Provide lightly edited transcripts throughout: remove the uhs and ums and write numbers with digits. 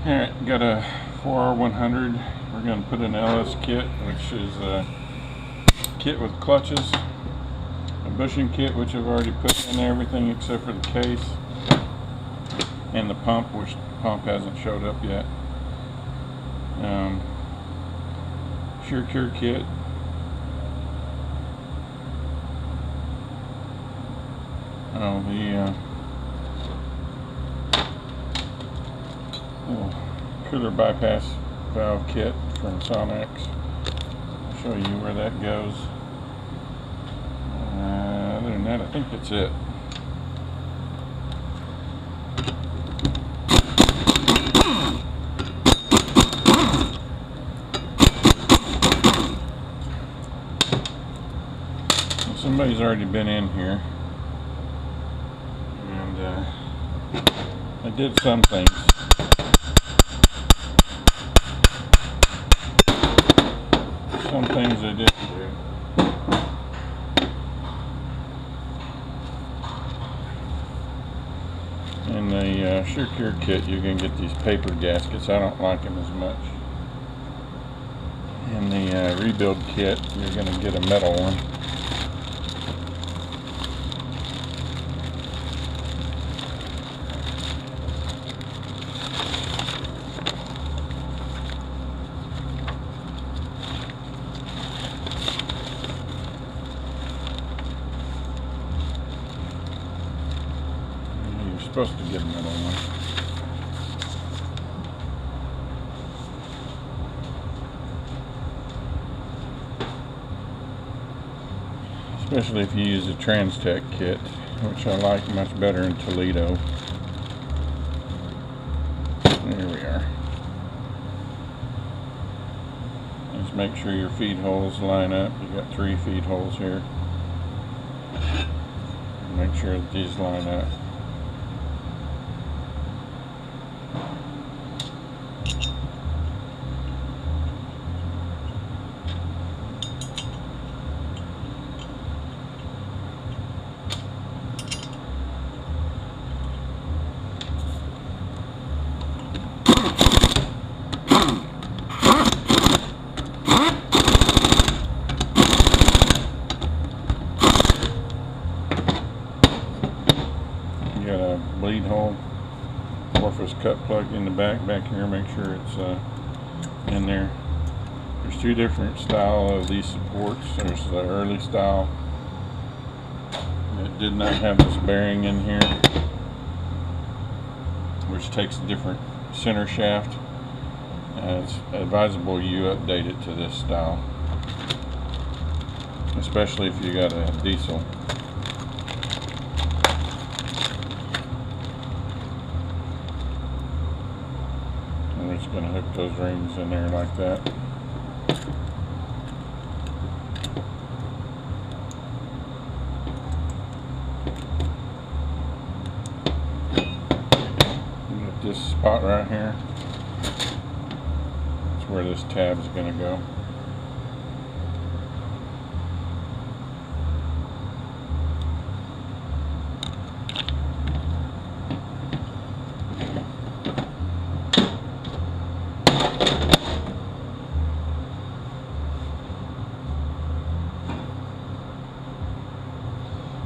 Alright, got a 4R100. We're going to put an LS kit, which is a kit with clutches, a bushing kit, which I've already put in everything except for the case, and the pump, which the pump hasn't showed up yet. Shear cure kit. The little cooler bypass valve kit from Sonnax. I'll show you where that goes. Other than that, I think that's it. Somebody's already been in here, and I did some things. Some things I didn't do. In the shear cure kit, you can get these paper gaskets. I don't like them as much. In the rebuild kit, you're going to get a metal one. Supposed to get a metal one. Especially if you use a Trans-Tech kit, which I like much better in Toledo. There we are. Just make sure your feed holes line up. You got 3 feed holes here. Make sure that these line up. Got a bleed hole, orifice cut plug in the back here. Make sure it's in there. There's 2 different style of these supports. There's the early style that did not have this bearing in here, which takes a different center shaft. It's advisable you update it to this style, especially if you got a diesel. We're just going to hook those rings in there like that. Get this spot right here. That's where this tab is going to go.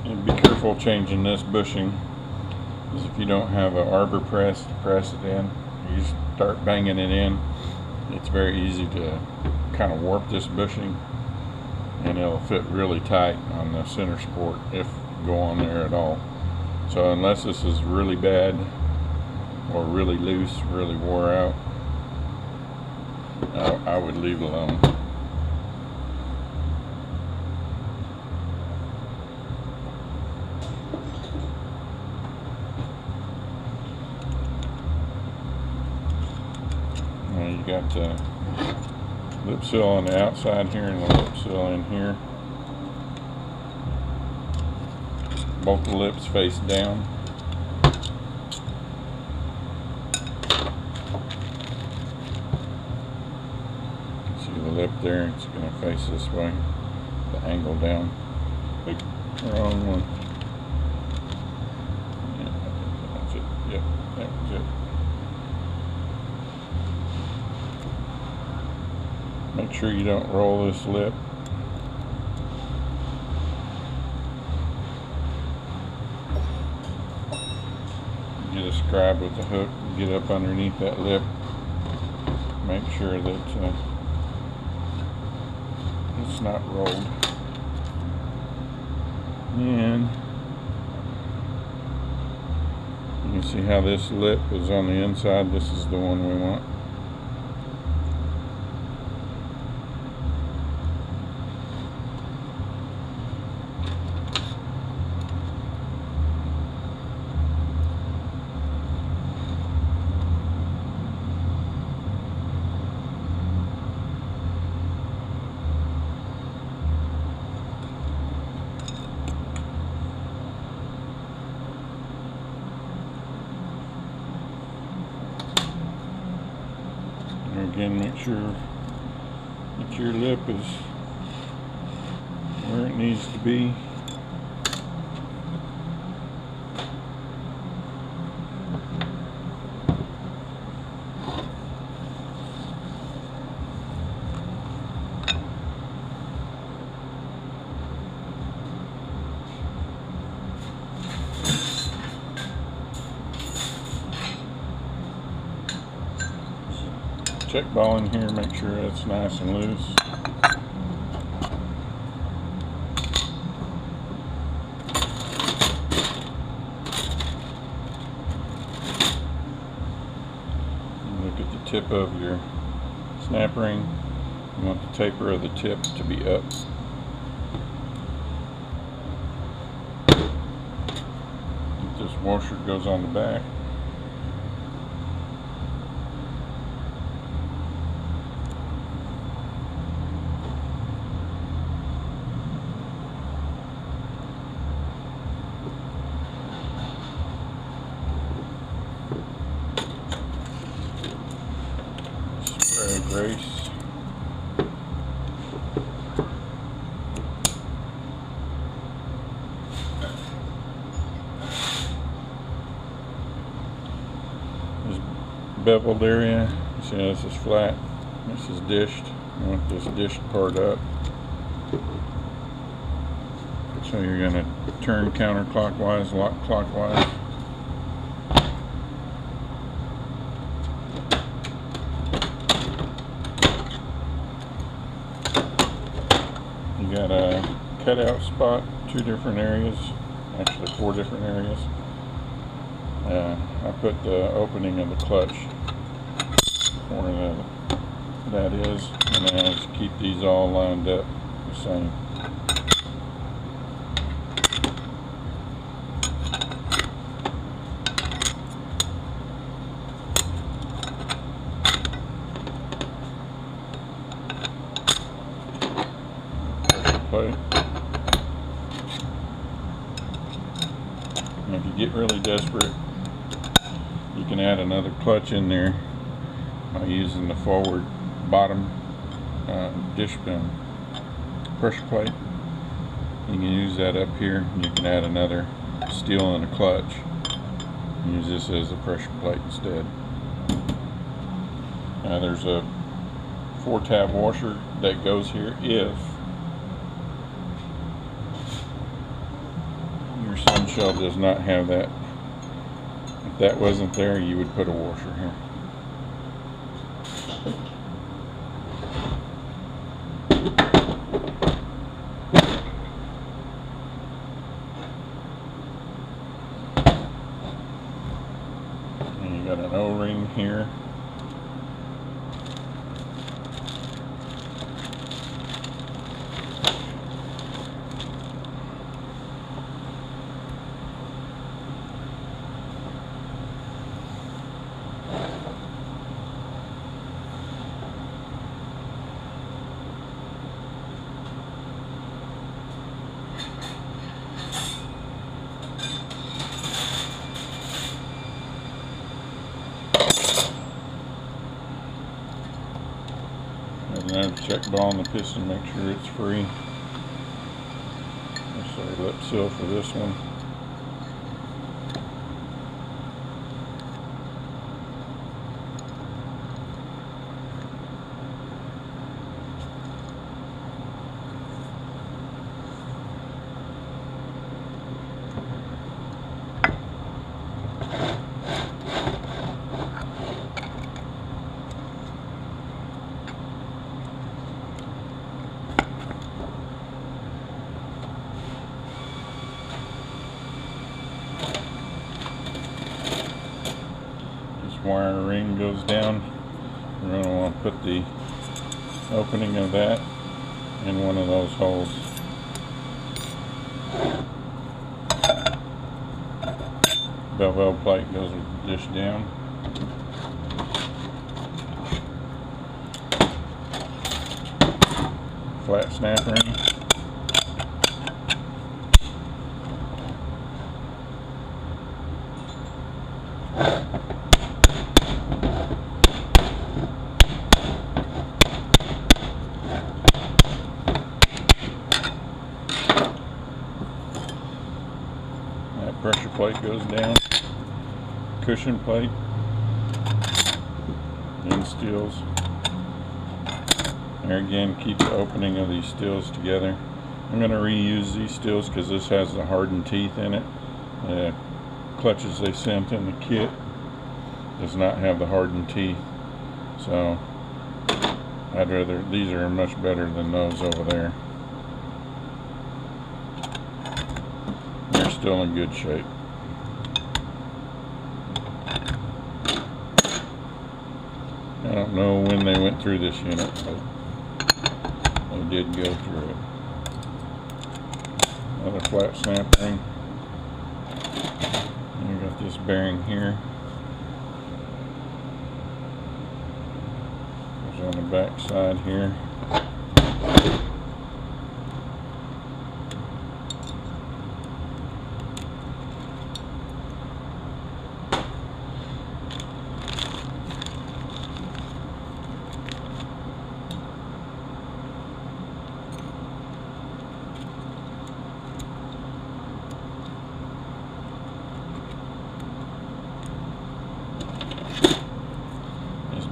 And be careful changing this bushing, because if you don't have an arbor press to press it in, you start banging it in, it's very easy to kind of warp this bushing, and it'll fit really tight on the center support if you go on there at all. So unless this is really bad or really loose, really wore out, I would leave it alone. You got the lip seal on the outside here and the lip seal in here. Both the lips face down. See the lip there? It's going to face this way. The angle down. Wrong one. Yeah, that's it. Yep, that was it. Make sure you don't roll this lip. Get a scribe with the hook, get up underneath that lip. Make sure that it's not rolled. And you can see how this lip is on the inside. This is the one we want. Again, make sure that your lip is where it needs to be. Check ball in here, make sure it's nice and loose. And look at the tip of your snap ring. You want the taper of the tip to be up. This washer goes on the back. Grace. This beveled area, you see this is flat, this is dished. You want this dished part up. So you're going to turn counterclockwise, lock clockwise. You got a cutout spot, 2 different areas, actually 4 different areas. I put the opening of the clutch where that is, and I just keep these all lined up the same. Plate. And if you get really desperate, you can add another clutch in there by using the forward bottom dish pin pressure plate. You can use that up here, and you can add another steel and a clutch. Use this as a pressure plate instead. Now there's a 4-tab washer that goes here if your sun shell does not have that. If that wasn't there, you would put a washer here. And you got an O-ring here. Another check ball on the piston, make sure it's free. That's our lip seal for this one. wire ring goes down. We're going to want to put the opening of that in one of those holes. Bevel plate goes with the dish down. Flat snap ring. That pressure plate goes down. Cushion plate. Then steels. There again, keep the opening of these steels together. I'm going to reuse these steels because this has the hardened teeth in it. The clutches they sent in the kit does not have the hardened teeth, so I'd rather, these are much better than those over there. They're still in good shape. I don't know when they went through this unit, but they did go through it. Another flat snap ring. And we got this bearing here. Goes on the back side here.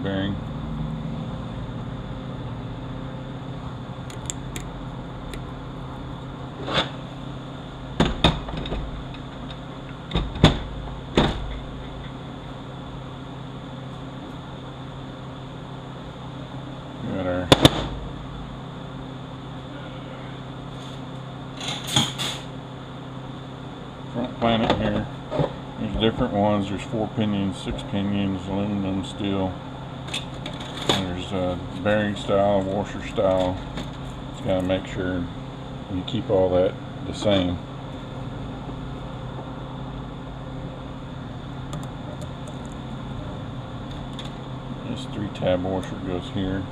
Bearing. Got our front planet here. There's different ones. There's 4 pinions, 6 pinions, aluminum, steel. There's bearing style, washer style. Just gotta make sure you keep all that the same. This 3-tab washer goes here.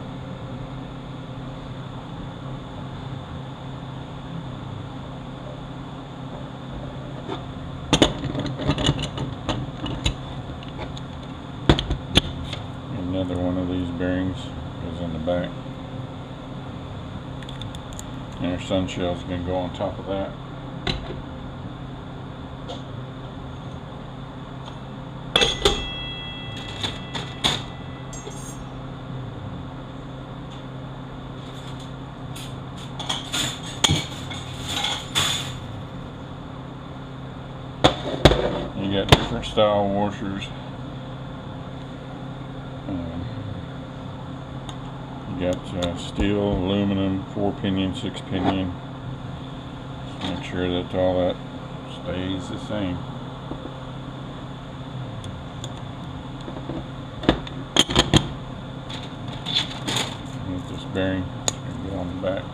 Another one of these bearings goes in the back. And our sun shell is going to go on top of that. You got different style washers. You got steel, aluminum, 4 pinion, 6 pinion. Just make sure that all that stays the same. With this bearing, it's going to go on the back.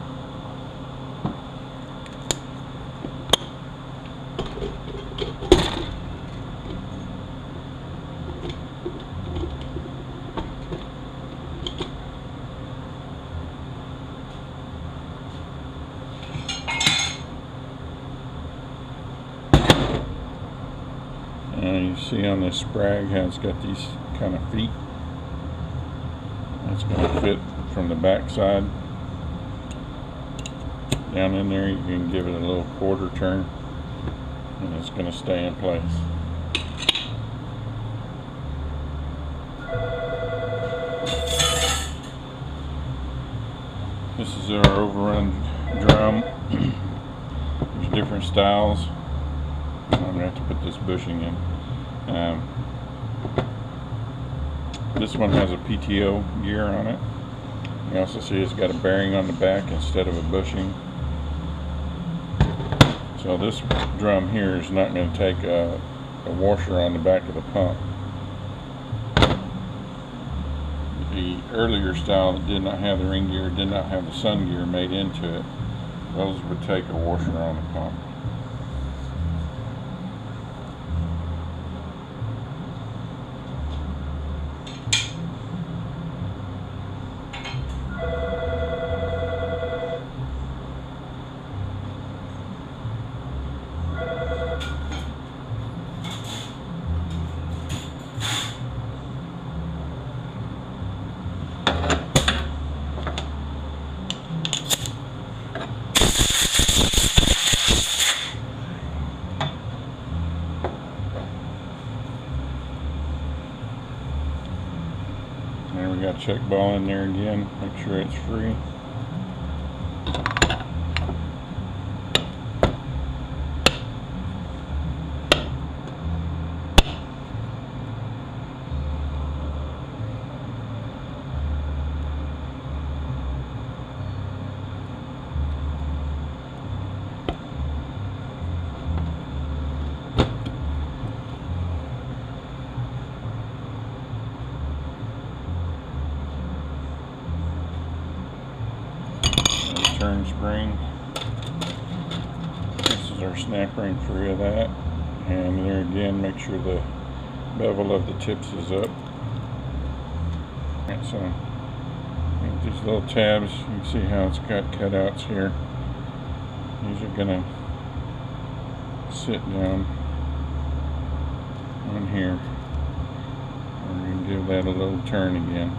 You see on this sprag how it's got these kind of feet. That's going to fit from the back side down in there. You can give it a little quarter turn and it's going to stay in place. This is our Overrun Drum. There's different styles. I'm going to have to put this bushing in. This one has a PTO gear on it. You also see it's got a bearing on the back instead of a bushing. So this drum here is not going to take a washer on the back of the pump. the earlier style that did not have the ring gear, did not have the sun gear made into it, those would take a washer on the pump. And we got a check ball in there again, make sure it's free. Turn spring. This is our snap ring free of that, and there again, make sure the bevel of the tips is up. Alright, so these little tabs, you can see how it's got cutouts here. These are gonna sit down on here. We're gonna give that a little turn again.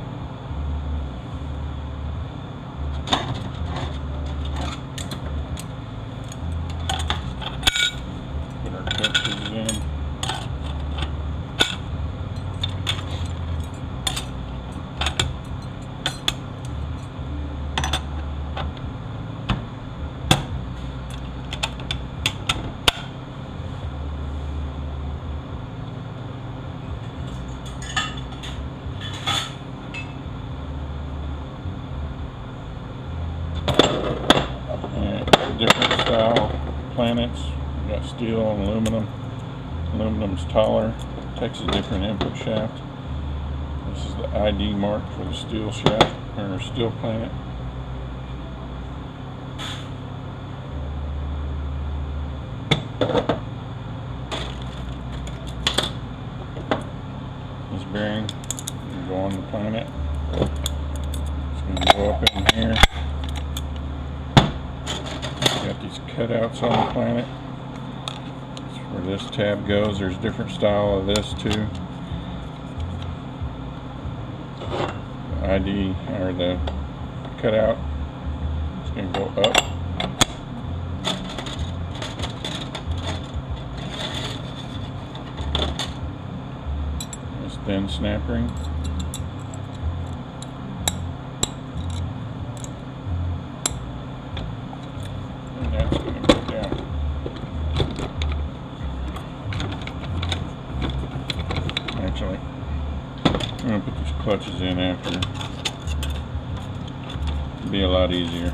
Different style planets. We got steel and aluminum. Aluminum's taller, takes a different input shaft. This is the ID mark for the steel shaft or steel planet. This bearing will go on the planet. It's going to go up in here. Got these cutouts on the planet. That's where this tab goes. There's different style of this too. The ID or the cutout is going to go up. This thin snap ring. That's going to go down. Actually, I'm going to put these clutches in after. It'll be a lot easier.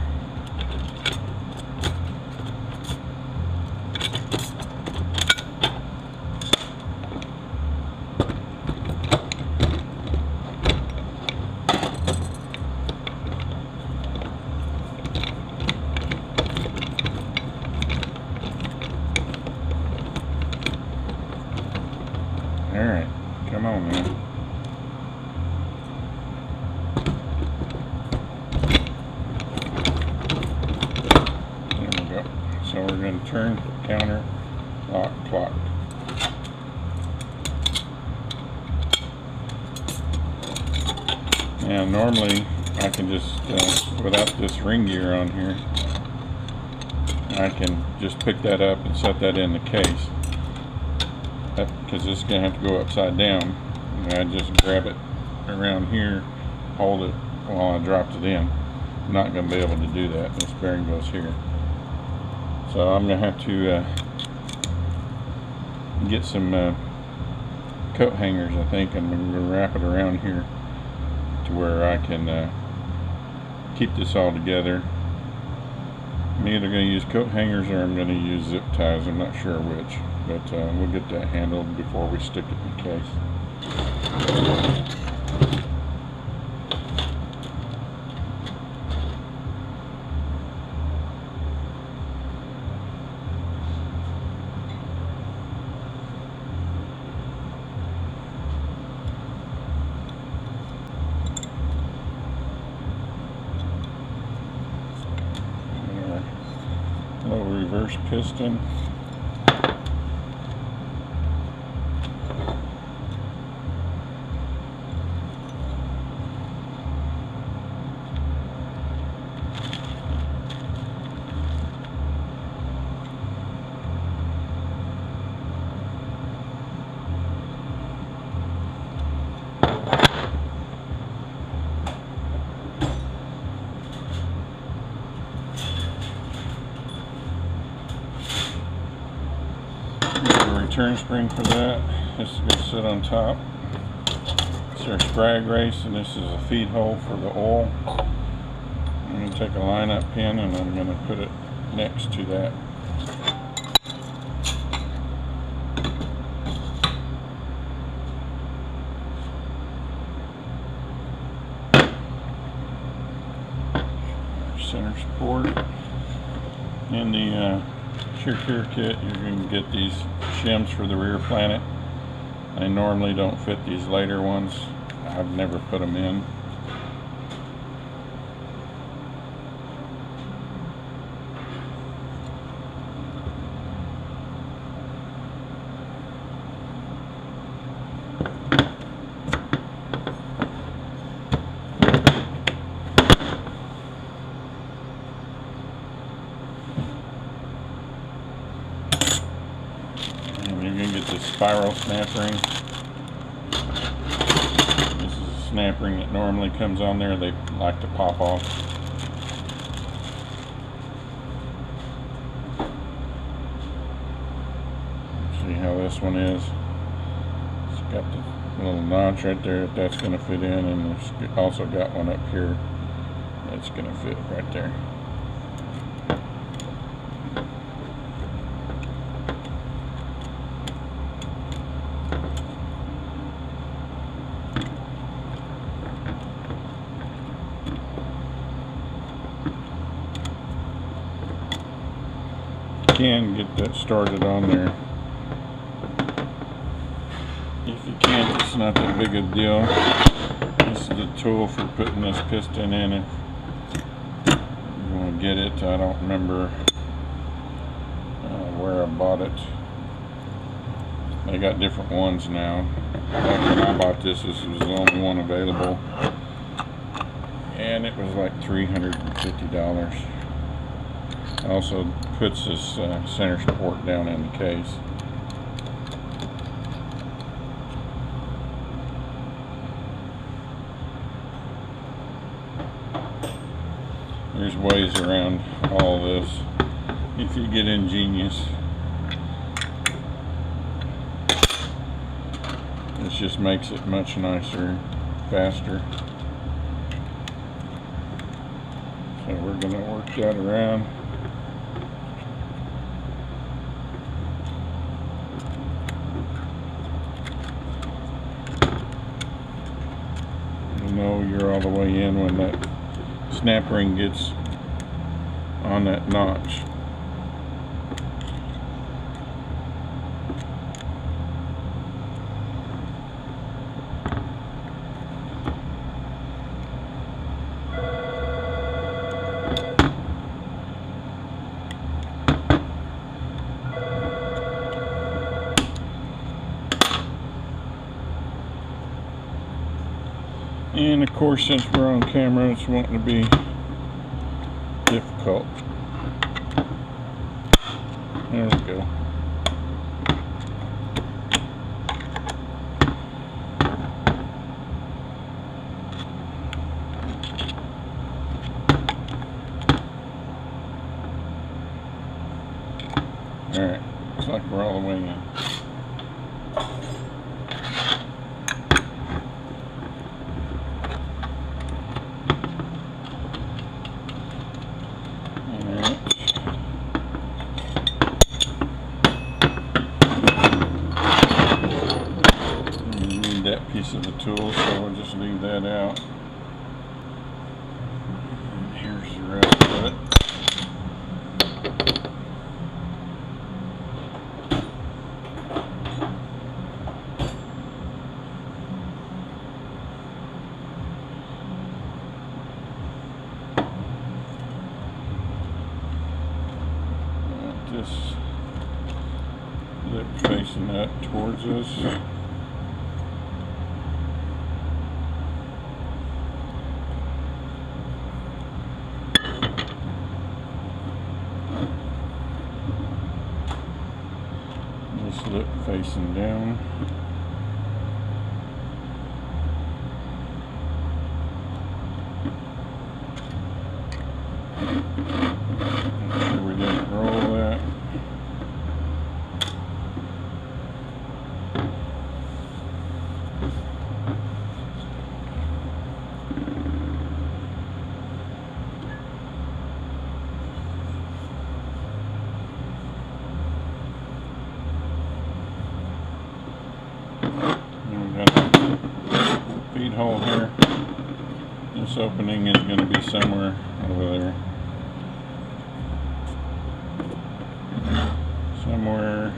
Alright, come on man. There we go. So we're going to turn, counter, lock, clock. Now normally I can just, without this ring gear on here, I can just pick that up and set that in the case. Because this is going to have to go upside down, and I just grab it around here, hold it while I dropped it in. I'm not going to be able to do that. This bearing goes here, so I'm going to have to get some coat hangers, I think, and I'm going to wrap it around here to where I can keep this all together. I'm either going to use coat hangers or I'm going to use zip ties. I'm not sure which. But we'll get that handled before we stick it in the case. first piston. Return spring for that. This is going to sit on top. It's our sprag race, and this is a feed hole for the oil. I'm going to take a line-up pin and I'm going to put it next to that. Our center support. In the Care kit, you're going to get these shims for the rear planet. I normally don't fit these later ones. I've never put them in. You're going to get this spiral snap ring. This is a snap ring that normally comes on there. They like to pop off. See how this one is? It's got the little notch right there that's going to fit in, and it's also got one up here that's going to fit right there. Can get that started on there. If you can't, it's not that big a deal. This is the tool for putting this piston in. If you want to get it, I don't remember where I bought it. They got different ones now. Back when I bought this was the only one available, and it was like $350. Also puts this center support down in the case. There's ways around all this if you get ingenious. This just makes it much nicer, faster. So we're going to work that around. Know you're all the way in when that snap ring gets on that notch. And of course, since we're on camera, it's wanting to be difficult. There we go. Alright, looks like we're all the way in. That piece of the tool, so we'll just leave that out. And here's the rest of it. This Lip facing up towards us. This lip facing down. Make sure we didn't roll that. Feed hole here. This opening is going to be somewhere over there. Somewhere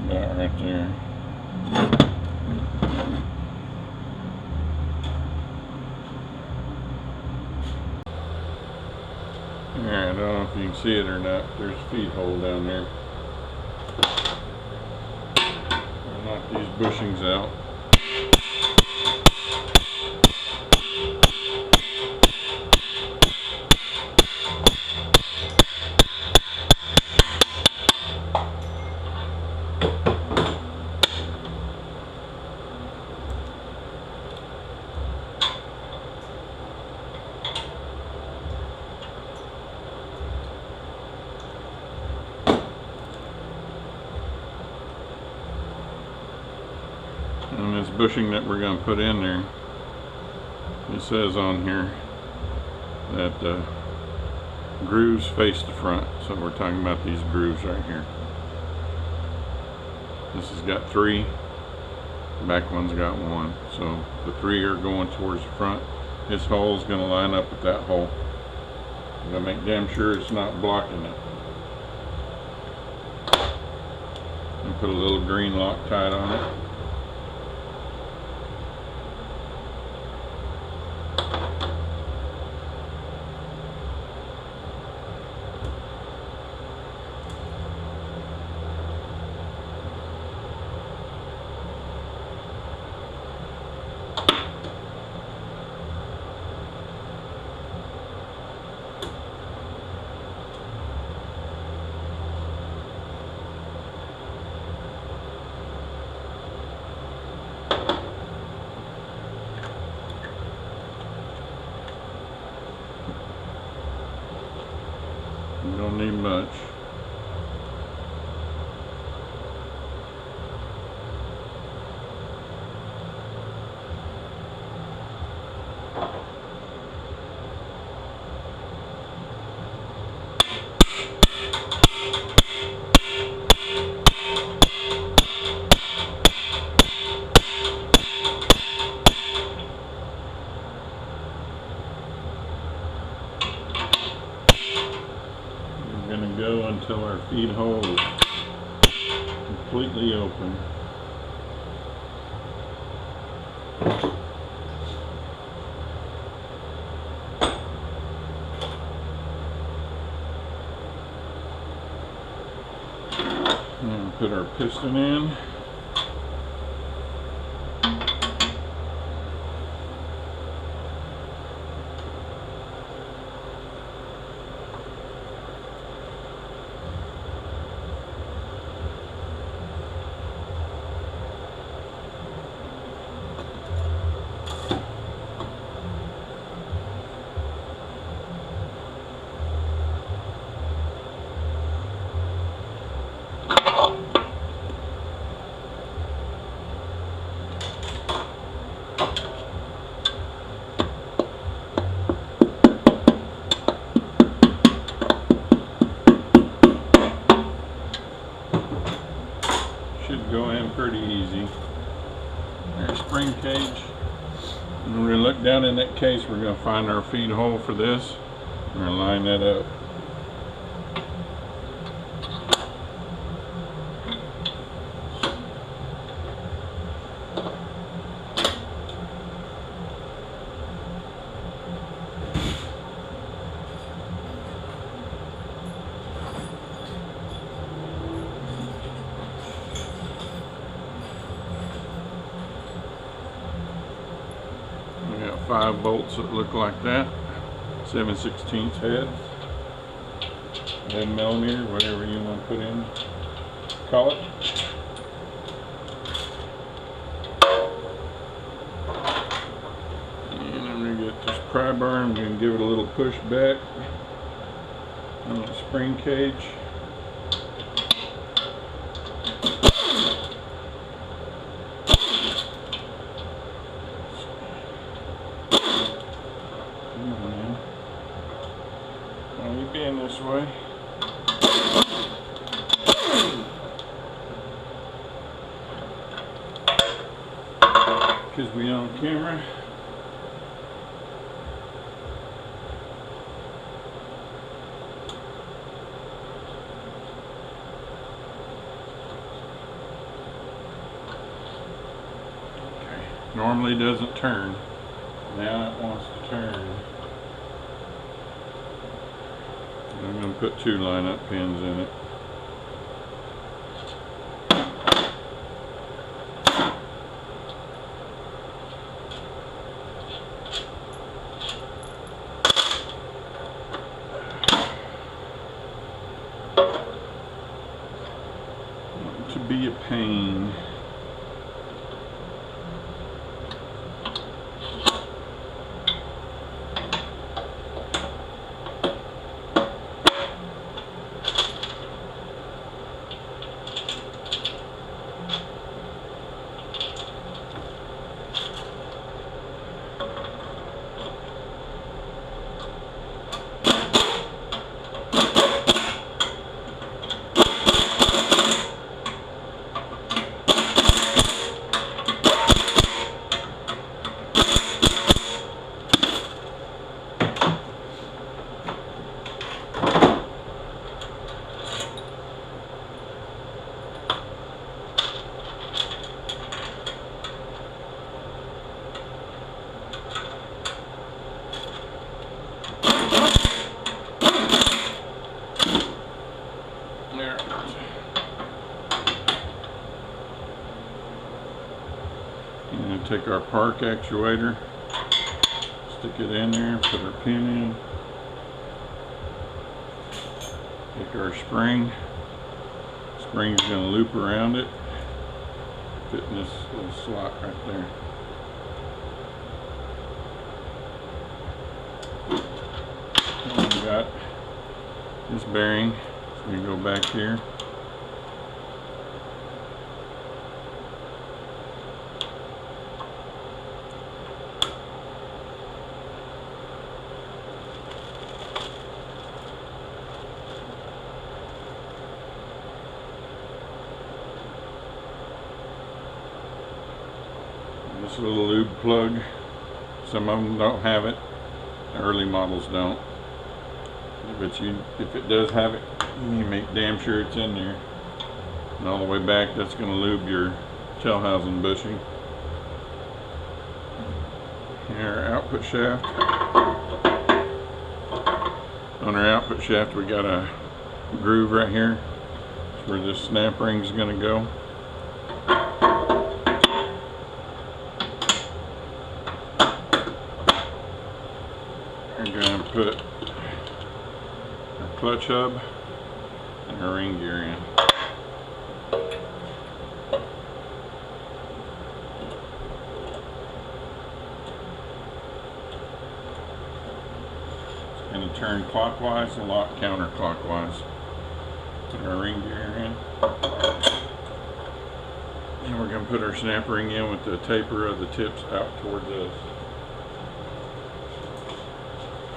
about right there. Alright, I don't know if you can see it or not. There's a feed hole down there. I'll knock these bushings out. And this bushing that we're going to put in there, it says on here that grooves face the front. So we're talking about these grooves right here. This has got 3, the back one's got 1. So the 3 are going towards the front. This hole is going to line up with that hole. I'm going to make damn sure it's not blocking it. And put a little green Loctite on it. You don't need much. Going to go until our feed hole is completely open. And put our piston in. Should go in pretty easy. Our spring cage. And we're going to look down in that case. We're going to find our feed hole for this. We're going to line that up. 5 bolts that look like that. 7/16 heads. 11mm, whatever you want to put in. Call it. And I'm going to get this pry bar. I'm going to give it a little push back on the spring cage. In this way. Because we on camera. Okay. Normally doesn't turn. Now it wants to turn. I'm going to put 2 line-up pins in it. Not to be a pain. And take our park actuator, stick it in there, put our pin in, take our spring, spring's going to loop around it, fit in this little slot right there. And we got this bearing, so we go back here. This little lube plug, some of them don't have it, the early models don't, but if it does have it, you make damn sure it's in there. And all the way back, that's going to lube your tail housing bushing. And our output shaft. On our output shaft, we got a groove right here. That's where this snap ring is going to go. We're going to put our clutch hub and our ring gear in. It's going to turn clockwise, a lot counterclockwise. Put our ring gear in. And we're going to put our snap ring in with the taper of the tips out towards us.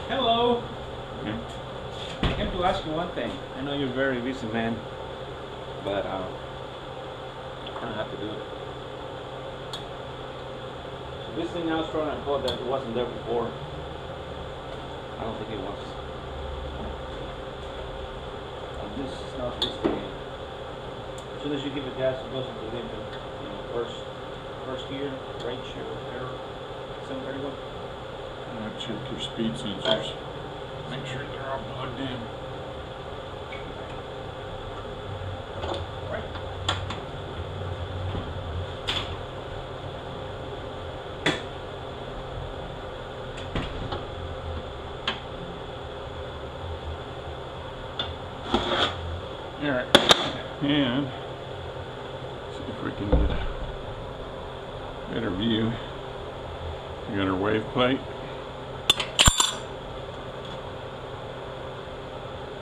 Hello. Okay. I came to ask you one thing. I know you're a very busy man, but I don't have to do it. So this thing I was trying to call that it wasn't there before. I don't think it was. And this is not this thing. As soon as you give it gas, it goes into the first gear, right shift, whatever. So there you go. Check your speed sensors. Make sure they're all plugged in. Right. Alright, and see if we can get a better view. We got our wave plate.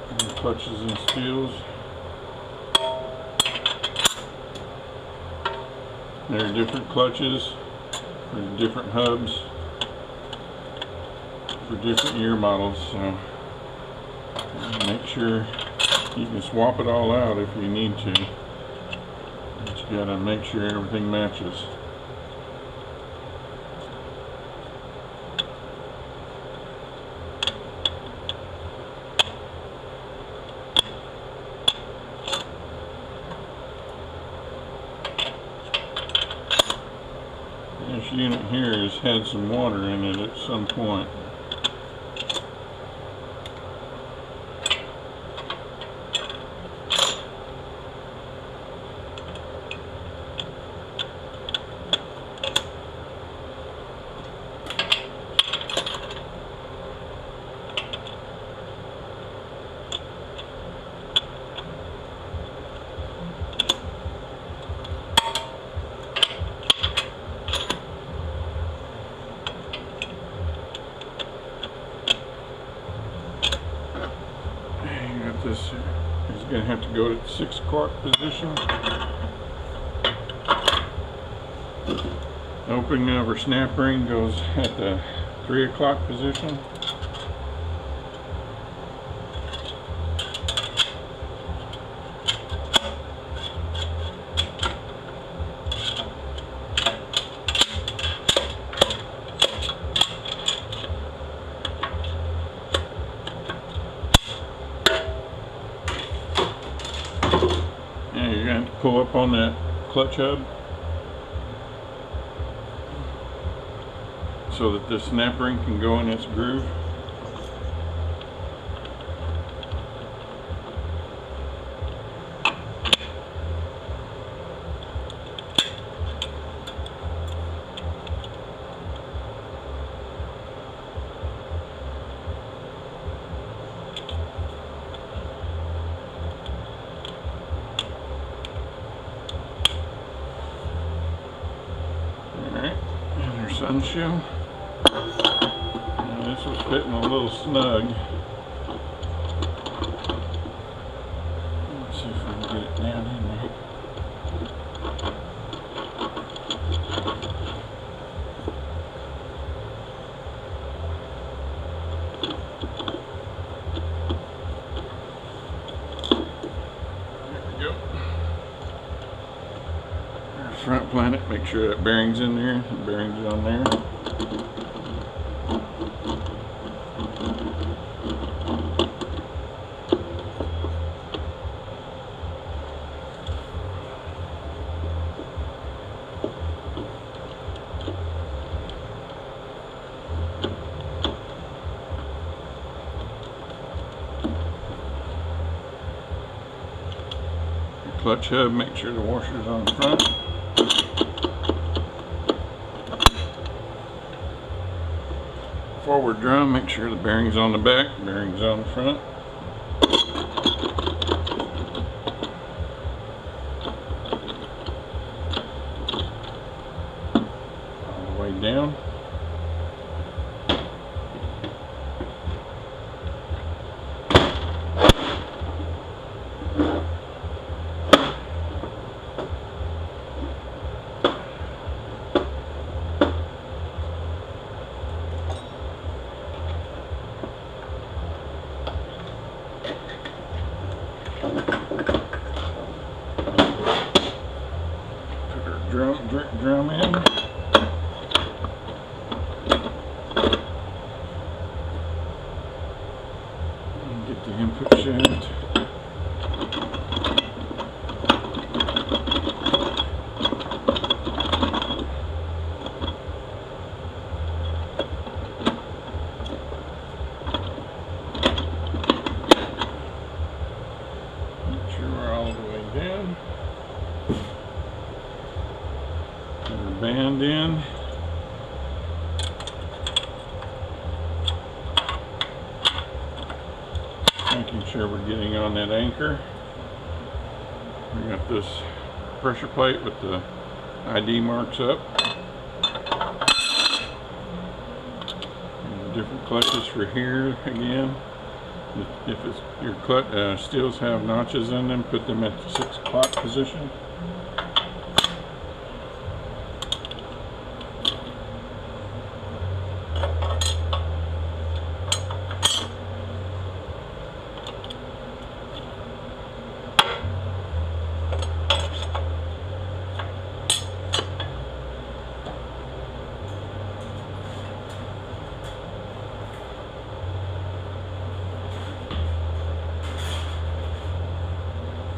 And clutches and steels. There are different clutches for different hubs for different year models, so make sure you can swap it all out if you need to, but you gotta make sure everything matches. This unit here has had some water in it at some point. This is going to have to go to the 6 o'clock position. Opening of our snap ring goes at the 3 o'clock position. You're going to have to pull up on that clutch hub so that the snap ring can go in its groove. Sun shoe. This was fitting a little snug. Let's see if we can get it down in there. There we go. Our front planet, make sure that bearing's in there. The bearing's on there. Clutch hub, make sure the washer's on the front. Forward drum, make sure the bearing's on the back, bearing's on the front. All the way down. Drum in. And get the input shaft. Make sure we're all the way down. Band in. Making sure we're getting on that anchor. We got this pressure plate with the ID marks up. And different clutches for here again. If it's, your steels have notches in them, put them at the 6 o'clock position.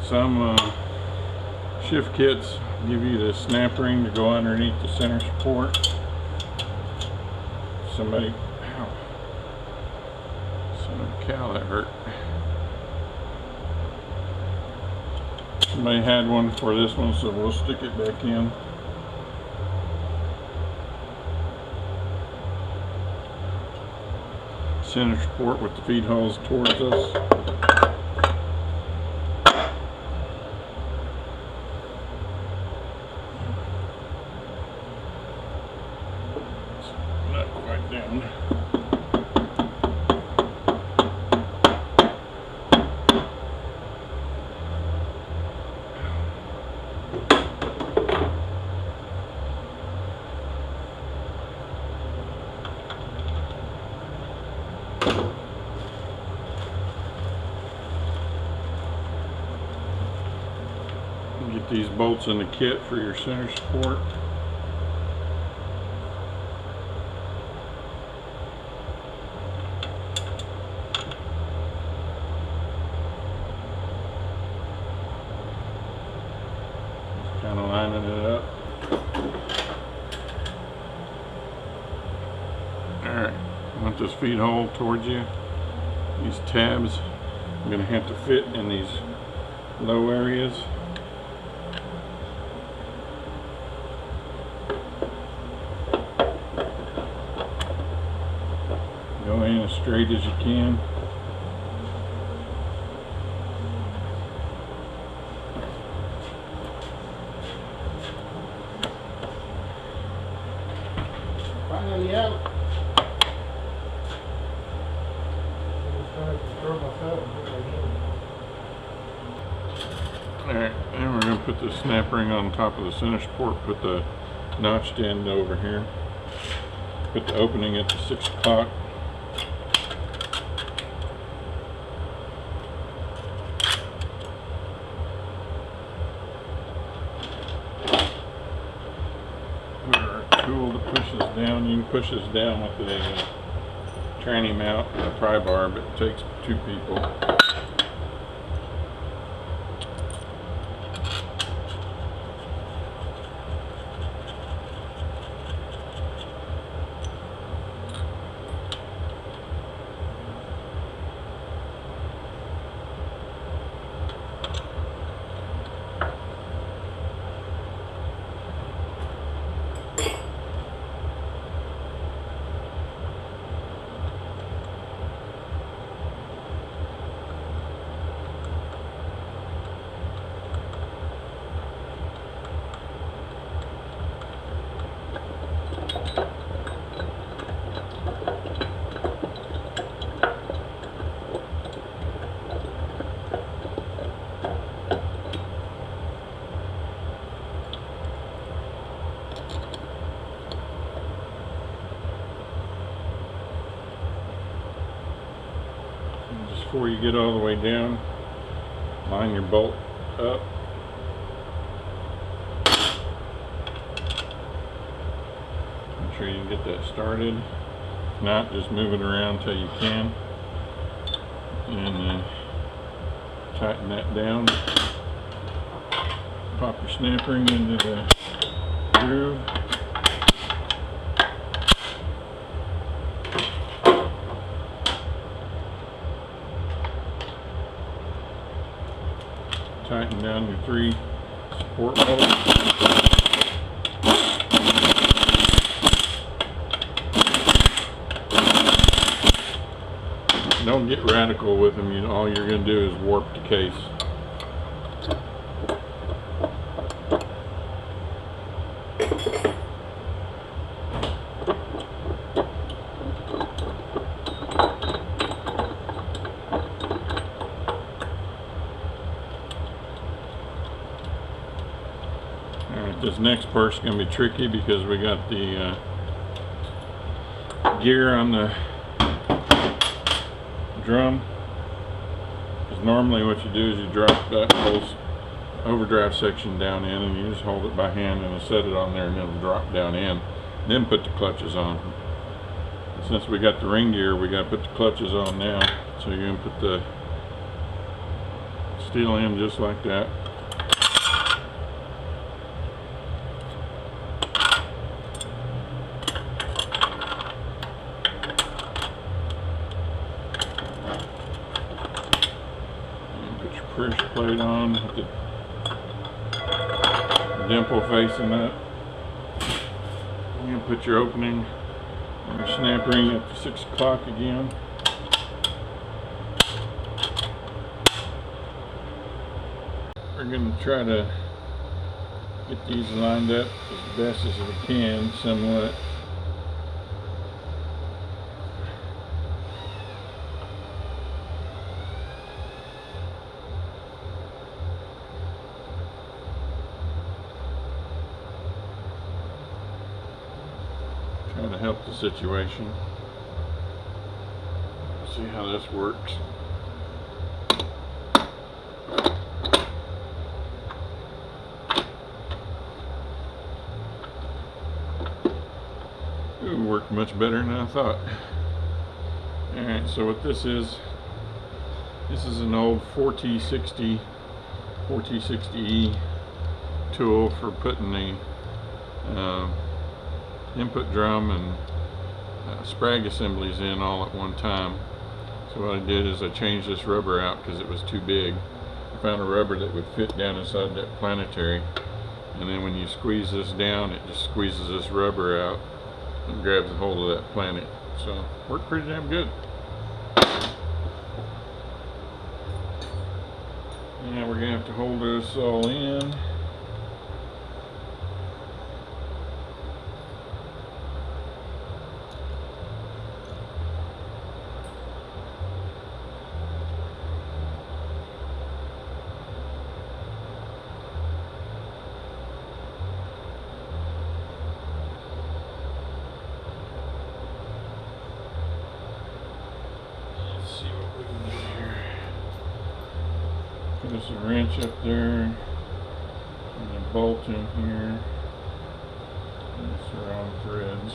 Some shift kits give you the snap ring to go underneath the center support. Somebody, ow, son of a cow, that hurt. Somebody had one for this one, so we'll stick it back in. Center support with the feed holes towards us. Down. Get these bolts in the kit for your center support. Kind of lining it up. Alright, want this feed hole towards you. These tabs I'm going to have to fit in these low areas. Go in as straight as you can. Finally out. Alright, and we're going to put the snap ring on top of the center support, put the notched end over here, put the opening at the 6 o'clock. Put our tool to push this down. You can push this down with a tranny mount or a pry bar, but it takes 2 people. Before you get all the way down, line your bolt up. Make sure you can get that started. If not, just move it around till you can. And tighten that down. Pop your snap ring into the groove. Tighten down your 3 support bolts. Don't get radical with them. All you're going to do is warp the case. Alright, this next part's going to be tricky because we got the gear on the drum. Because normally what you do is you drop that whole overdrive section down in and you just hold it by hand and set it on there and it'll drop down in. Then put the clutches on. And since we got the ring gear, we got to put the clutches on now. So you're going to put the steel in just like that. Pressure plate on with the dimple facing up. You're going to put your opening and your snap ring up to 6 o'clock again. We're going to try to get these lined up as best as we can somewhat. Trying to help the situation. See how this works. Ooh, worked much better than I thought. Alright, so what this is an old 4T60E tool for putting the input drum and sprag assemblies in all at one time. So what I did is I changed this rubber out because it was too big. I found a rubber that would fit down inside that planetary, and then when you squeeze this down, it just squeezes this rubber out and grabs a hold of that planet. So worked pretty damn good. Now we're gonna have to hold this all in. There's a wrench up there and a bolt in here and it's around threads.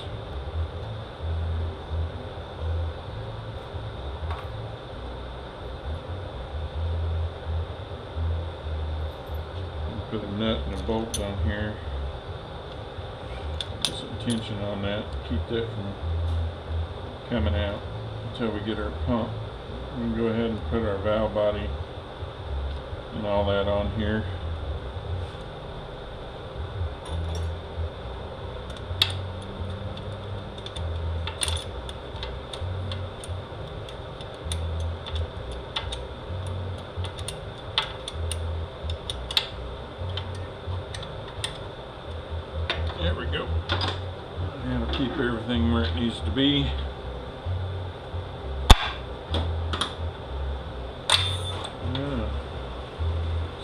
Put a nut and a bolt on here. Put some tension on that, keep that from coming out until we get our pump. We can go ahead and put our valve body and all that on here. There we go. That'll keep everything where it needs to be.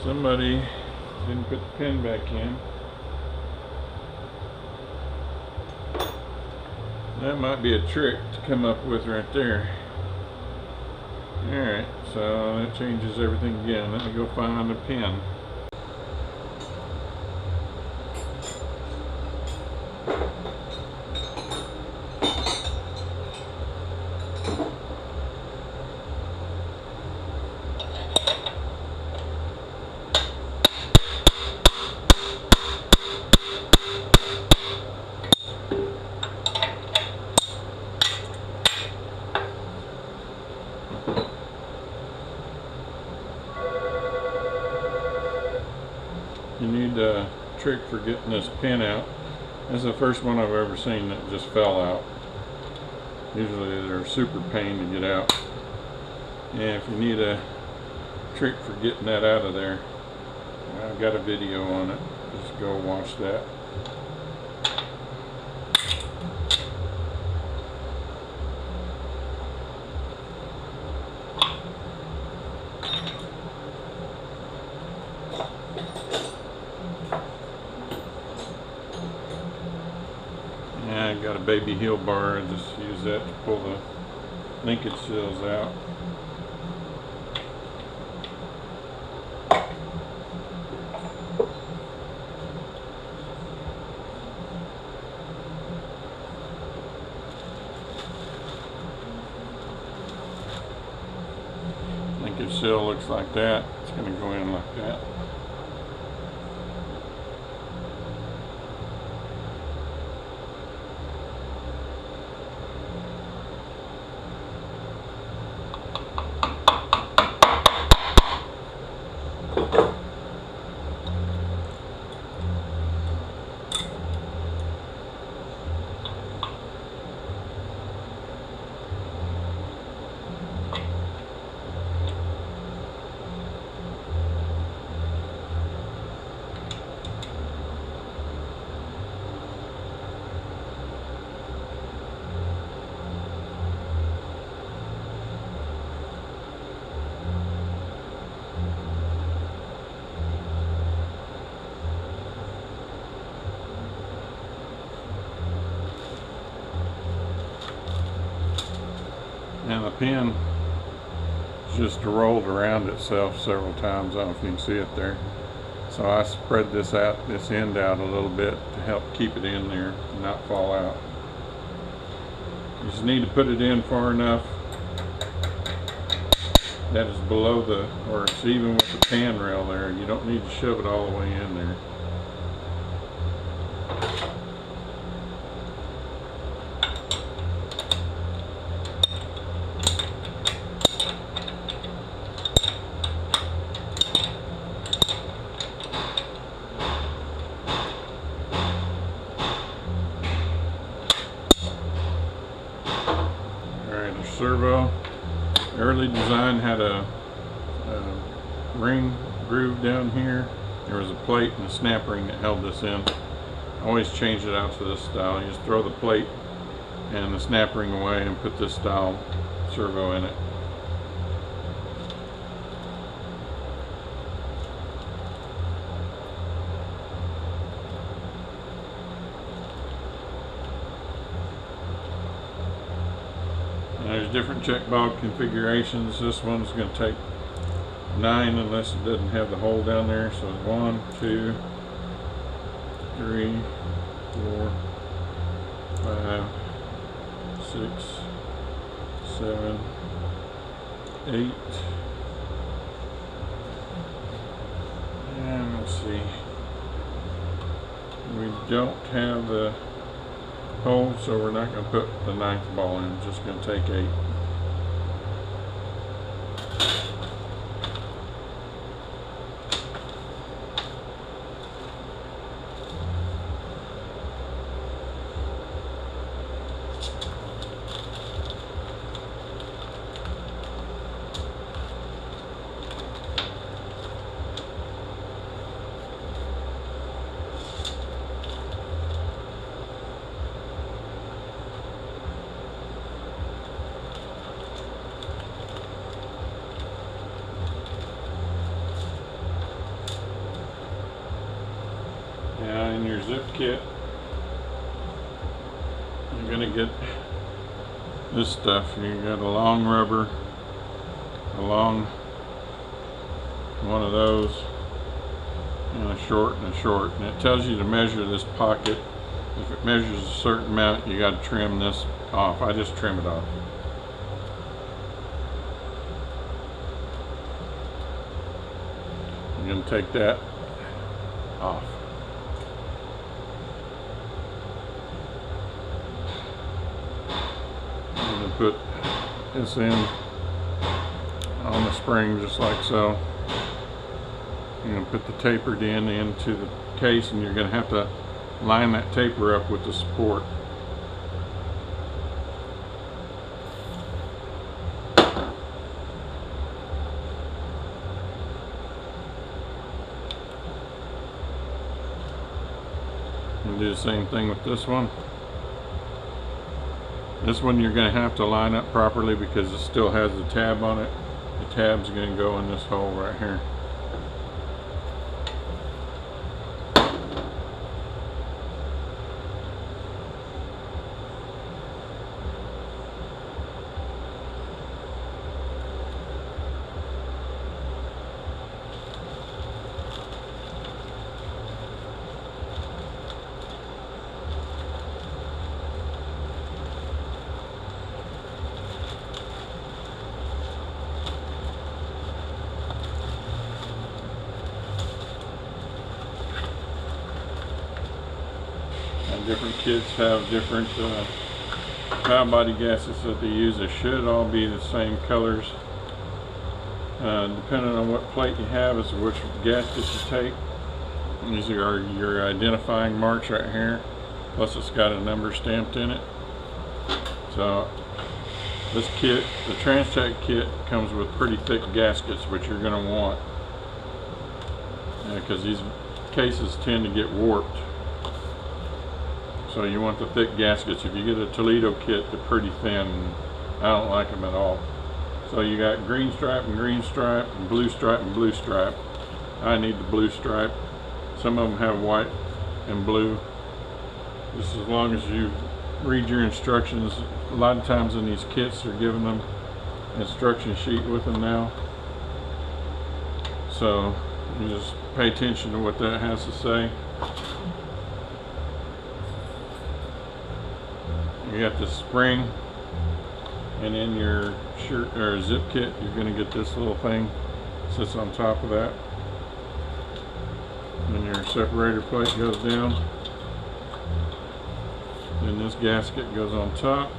Somebody didn't put the pin back in. That might be a trick to come up with right there. Alright, so that changes everything again. Let me go find a pin. You need a trick for getting this pin out. This is the first one I've ever seen that just fell out. Usually they're super pain to get out. And if you need a trick for getting that out of there, I've got a video on it. Just go watch that. baby heel bar and just use that to pull the linkage seals out. Linkage seal looks like that. It's going to go in like that. And the pin just rolled around itself several times. I don't know if you can see it there. So I spread this end out a little bit to help keep it in there and not fall out. You just need to put it in far enough that is below the, or it's even with the pan rail there. You don't need to shove it all the way in there. Servo. Early design had a ring groove down here. There was a plate and a snap ring that held this in. I always change it out to this style. You just throw the plate and the snap ring away and put this style servo in it. There's different check valve configurations. This one's going to take 9 unless it doesn't have the hole down there. So 1, 2, 3, 4, 5, 6, 7, 8. And let's see. We don't have the hole, so we're not going to put the 9th ball in. We're just going to take 8. Now in your zip kit, you're going to get this stuff. You got a long rubber, a long one of those, and a short and a short. And it tells you to measure this pocket. If it measures a certain amount, you got to trim this off. I just trim it off. I'm going to take that off. Put this in on the spring just like so. You're going to put the tapered end into the case, and you're going to have to line that taper up with the support. And do the same thing with this one. This one you're going to have to line up properly because it still has the tab on it. The tab's going to go in this hole right here. different kits have different valve body gaskets that they use. They should all be the same colors. Depending on what plate you have is which gaskets you take. These are your identifying marks right here. Plus it's got a number stamped in it. So this kit, the Transtech kit, comes with pretty thick gaskets, which you're going to want. Because these cases tend to get warped. So you want the thick gaskets. If you get a Toledo kit, they're pretty thin. I don't like them at all. So you got green stripe and green stripe, and blue stripe and blue stripe. I need the blue stripe. Some of them have white and blue. Just as long as you read your instructions. A lot of times in these kits they're giving them an instruction sheet with them now. So you just pay attention to what that has to say. You got the spring, and in your shirt or zip kit you're going to get this little thing that sits on top of that. And your separator plate goes down. Then this gasket goes on top.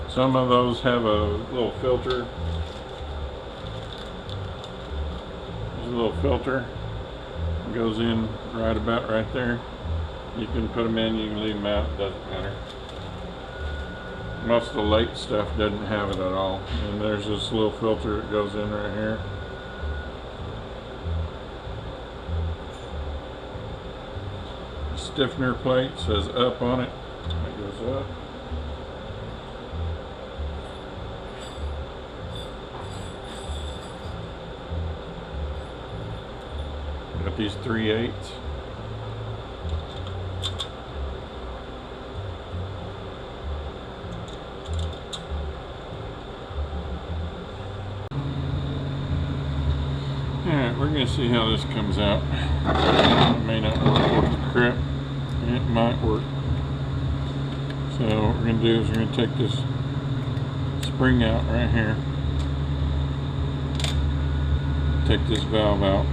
Some of those have a little filter. There's a little filter. It goes in right about right there. You can put them in, you can leave them out, it doesn't matter. Most of the late stuff doesn't have it at all. And there's this little filter that goes in right here. The stiffener plate says up on it. It goes up. Got these 3/8. Alright, we're going to see how this comes out. It may not work with the crap. It might work. So what we're going to do is we're going to take this spring out right here. Take this valve out.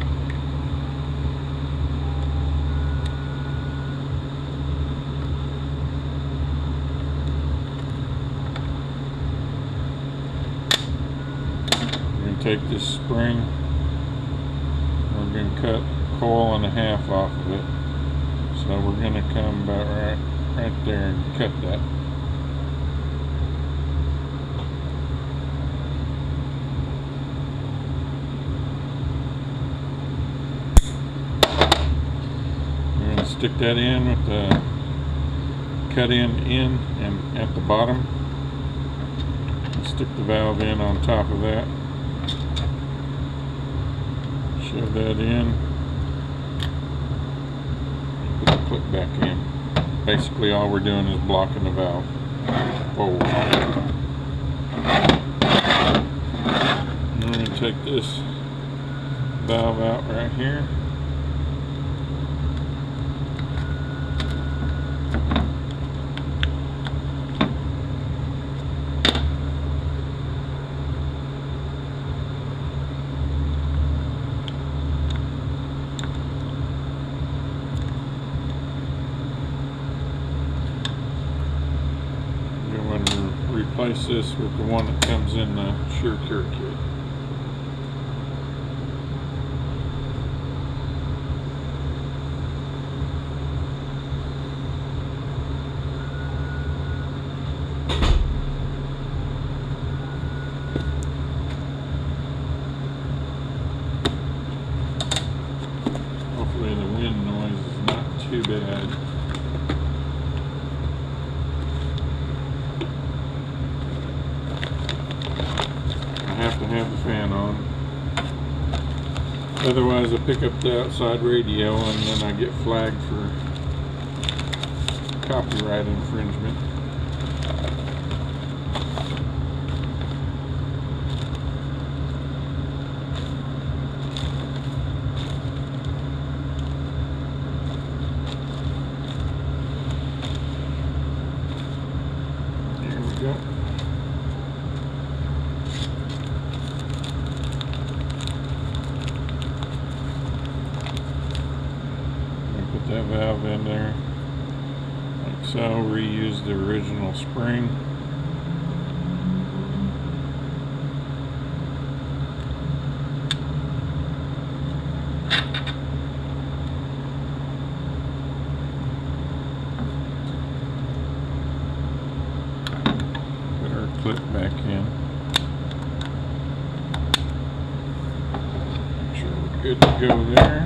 We're going to take this spring. We're going to cut a coil and a half off of it. So we're going to come about right there and cut that. We're going to stick that in with the cut in and at the bottom. Stick the valve in on top of that. Shove that in. Put the clip back in. Basically all we're doing is blocking the valve forward. And we're going to take this valve out right here. Replace this with the one that comes in the Sure Cure kit. Hopefully the wind noise is not too bad. Have to have the fan on. Otherwise I pick up the outside radio and then I get flagged for copyright infringement. There we go. Put that valve in there, like so. Reuse the original spring. Put our clip back in. Make sure we're good to go there.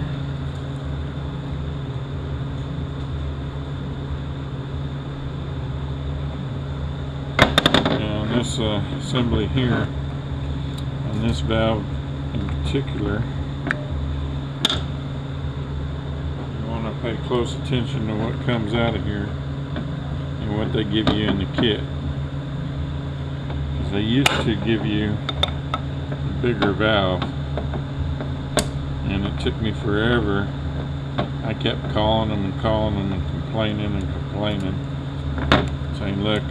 This assembly here on this valve in particular, you want to pay close attention to what comes out of here and what they give you in the kit, because they used to give you a bigger valve, and it took me forever. I kept calling them and complaining, saying, look,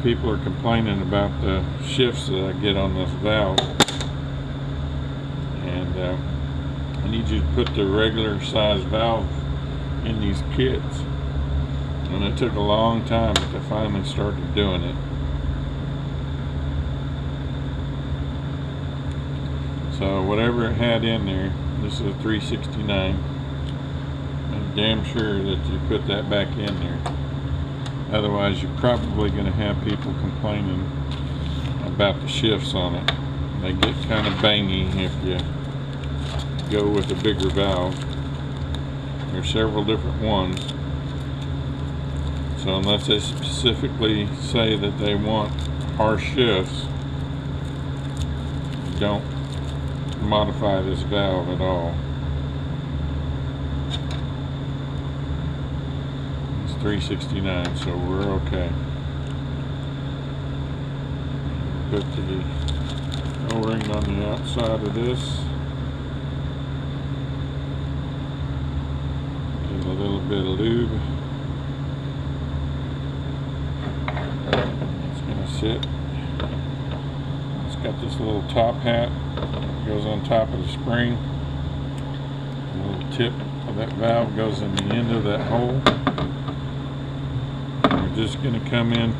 people are complaining about the shifts that I get on this valve, and I need you to put the regular size valve in these kits. And it took a long time, but they finally started doing it. So whatever it had in there, this is a 369. I'm damn sure that you put that back in there. Otherwise, you're probably going to have people complaining about the shifts on it. They get kind of bangy if you go with a bigger valve. There's several different ones. So unless they specifically say that they want harsh shifts, don't modify this valve at all. 369, so we're okay. Put the O-ring on the outside of this. Give it a little bit of lube. It's gonna sit. It's got this little top hat that goes on top of the spring. The little tip of that valve goes in the end of that hole. Just going to come in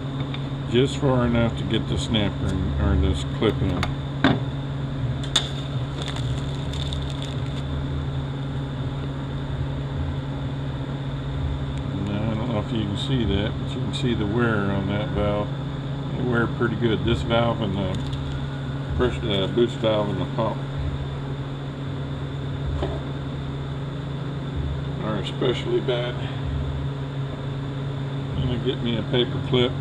just far enough to get the snap ring or this clip in. Now, I don't know if you can see that, but you can see the wear on that valve. They wear pretty good. This valve and the boost valve and the pump are especially bad. I'm going to get me a paper clip,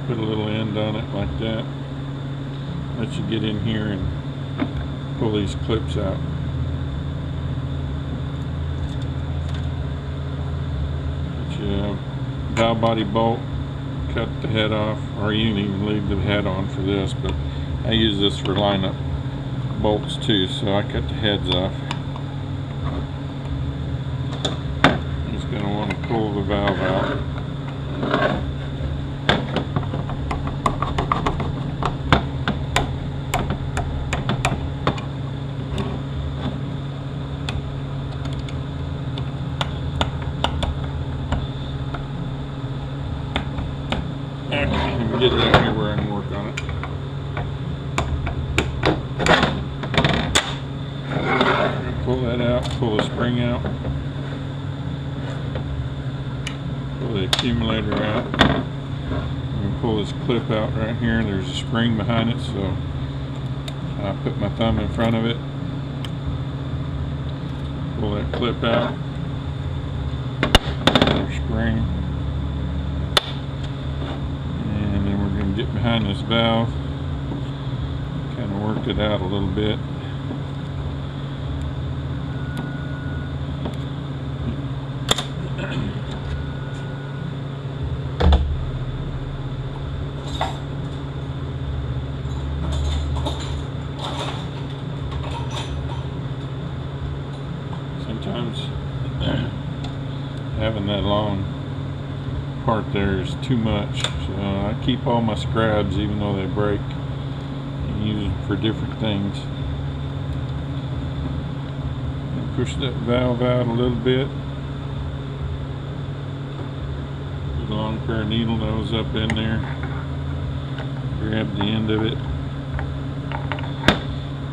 put a little end on it like that, let you get in here and pull these clips out. Get your valve body bolt, cut the head off, or you can even leave the head on for this, but I use this for lineup bolts too, so I cut the heads off. Going to want to pull the valve out. Okay, let me get it out here where I can work on it. Pull that out, pull the spring out. Pull the accumulator out. I'm going to pull this clip out right here. There's a spring behind it, so I put my thumb in front of it. Pull that clip out. Another spring. And then we're going to get behind this valve. Kind of worked it out a little bit. Sometimes having that long part there is too much, so I keep all my scraps even though they break and use them for different things. push that valve out a little bit. Put a long pair of needle nose up in there. Grab the end of it.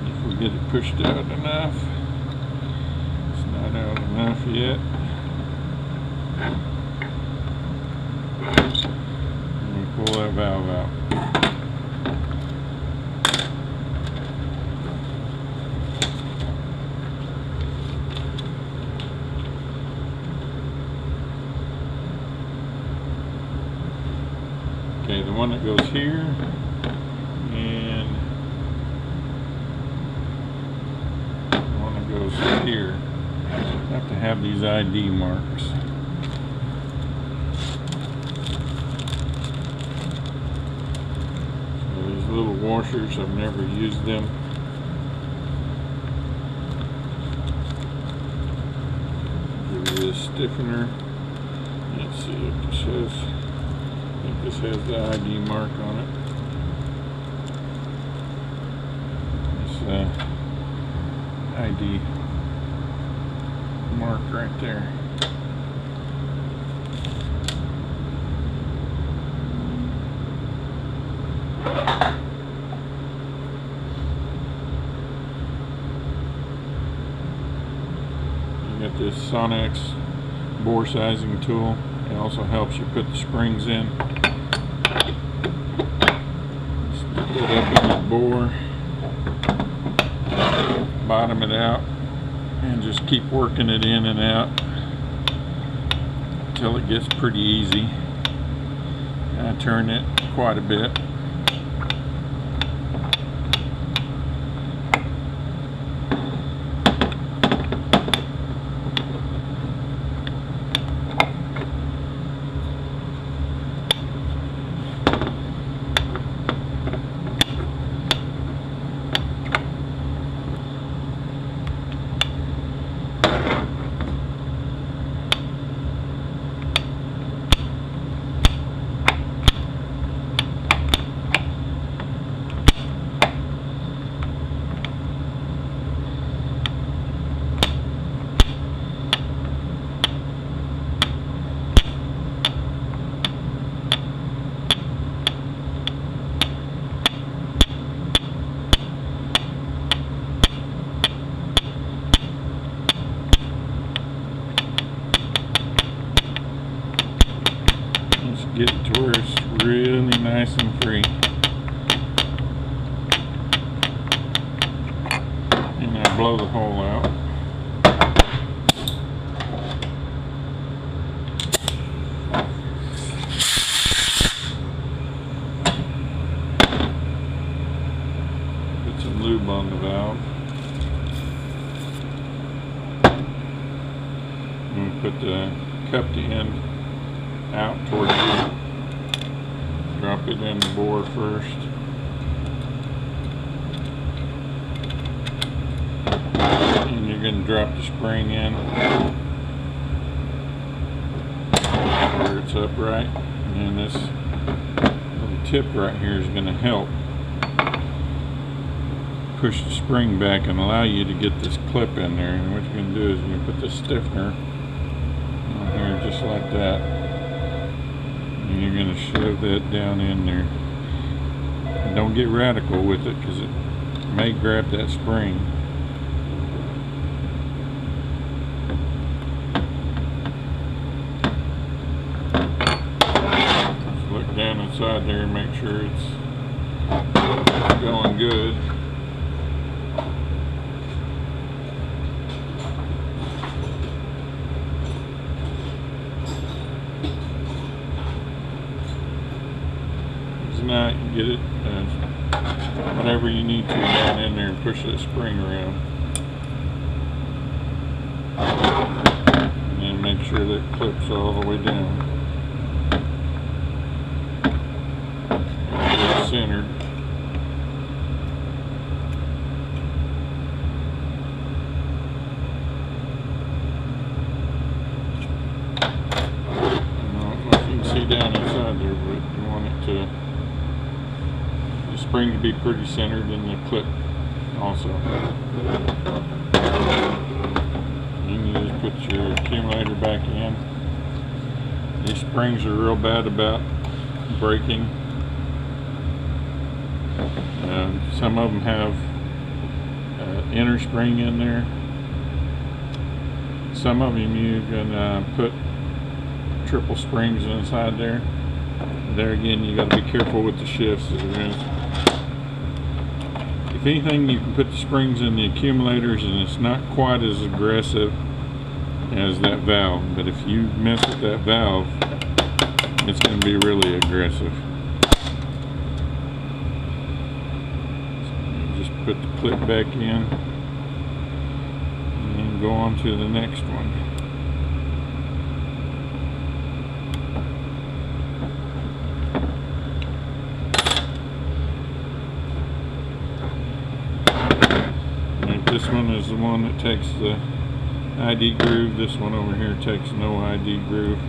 If we get it pushed out enough. It's not out enough yet. And we pull that valve out. Okay, the one that goes here, and the one that goes here, have to have these ID marks. So these little washers, I've never used them. Give you this stiffener. Let's see if this says. I think this has the ID mark on it. This ID mark right there. You got this Sonnax bore sizing tool. It also helps you put the springs in. Stick it up in the bore, bottom it out, and just keep working it in and out until it gets pretty easy. And I turn it quite a bit. Get it to where it's really nice and free. And I blow the hole out. Put some lube on the valve. And put the cup to end out towards you. Drop it in the bore first. And you're going to drop the spring in where it's upright. And then this little tip right here is going to help push the spring back and allow you to get this clip in there. And what you're going to do is you're going to put the stiffener on here just like that. And you're going to shove that down in there. And don't get radical with it because it may grab that spring. Just look down inside there and make sure it's going good. Not you get it whatever you need to down in there and push that spring around, and then make sure that clips all the way down and get it centered. I don't know if you can see down inside there, but you want it to spring to be pretty centered in the clip also. put your accumulator back in. These springs are real bad about breaking. Some of them have inner spring in there. Some of them you can put triple springs inside there. There again, you got to be careful with the shifts that are in. If anything, you can put the springs in the accumulators and it's not quite as aggressive as that valve. But if you mess with that valve, it's going to be really aggressive. So you just put the clip back in and then go on to the next one. This one is the one that takes the ID groove. This one over here takes no ID groove.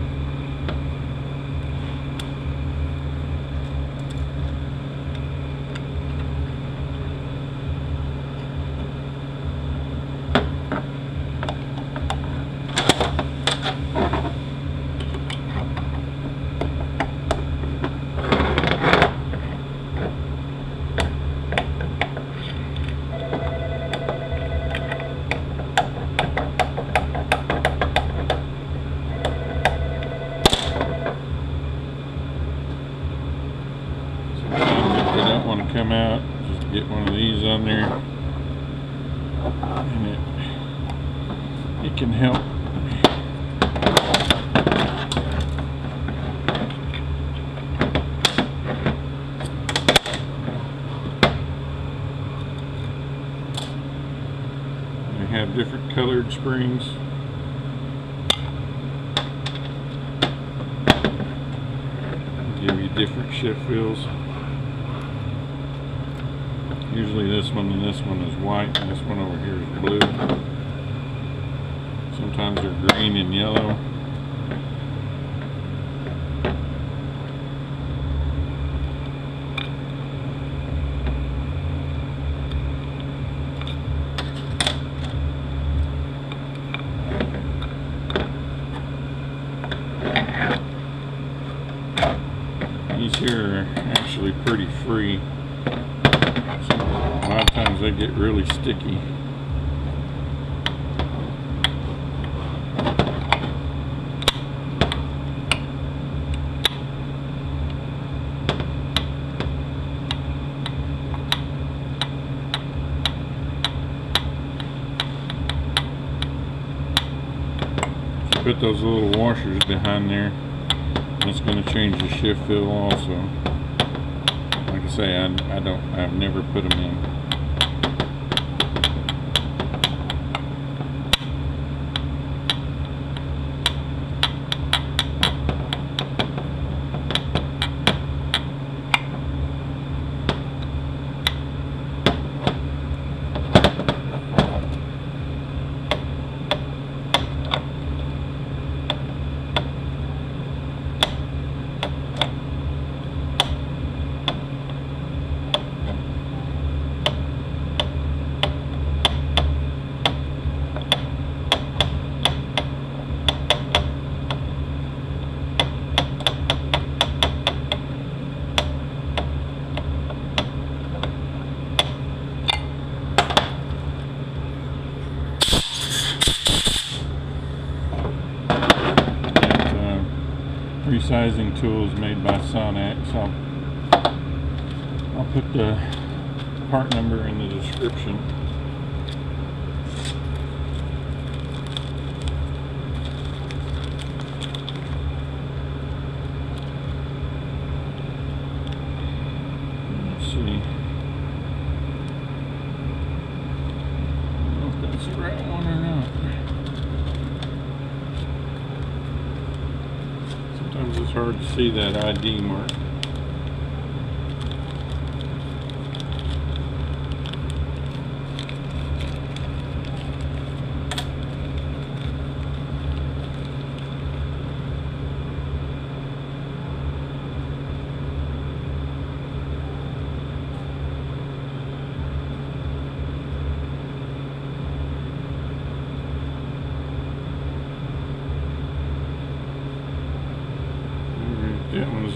Come out, just get one of these on there, and it can help. They have different colored springs. Give you different shift feels. Usually this one and this one is white, and this one over here is blue. Sometimes they're green and yellow. These here are actually pretty free. A lot of times they get really sticky. Put those little washers behind there. That's going to change the shift feel also. Like I say, I've never put them in. Resizing tools made by Sonnax. I'll put the part number in the description. Let's see. I don't know if that's the right one or not. Sometimes it's hard to see that ID mark.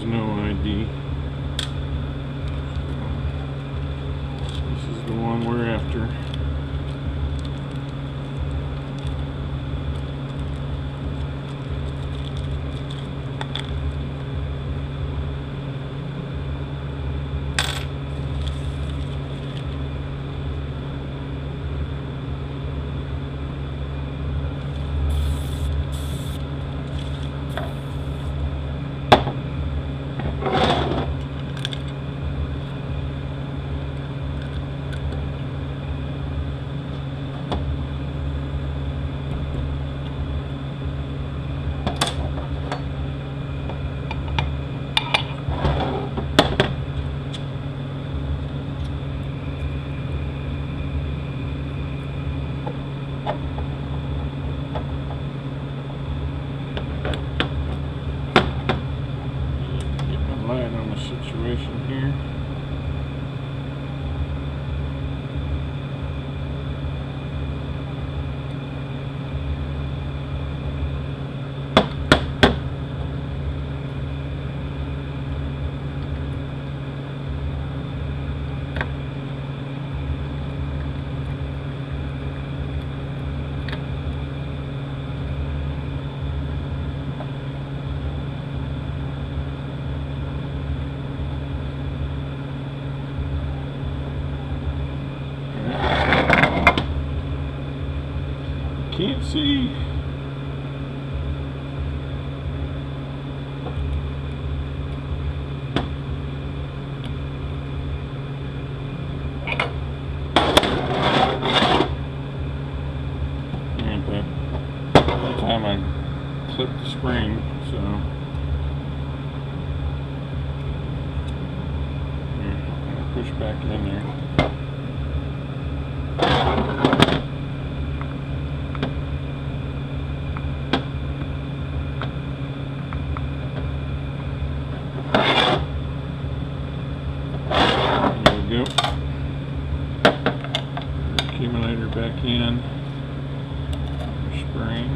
is no ID. This is the one we're after. Situation here. Can't see. And by the time I clip the spring, so here, I'm gonna push back in there. Go. Accumulator back in. Spring.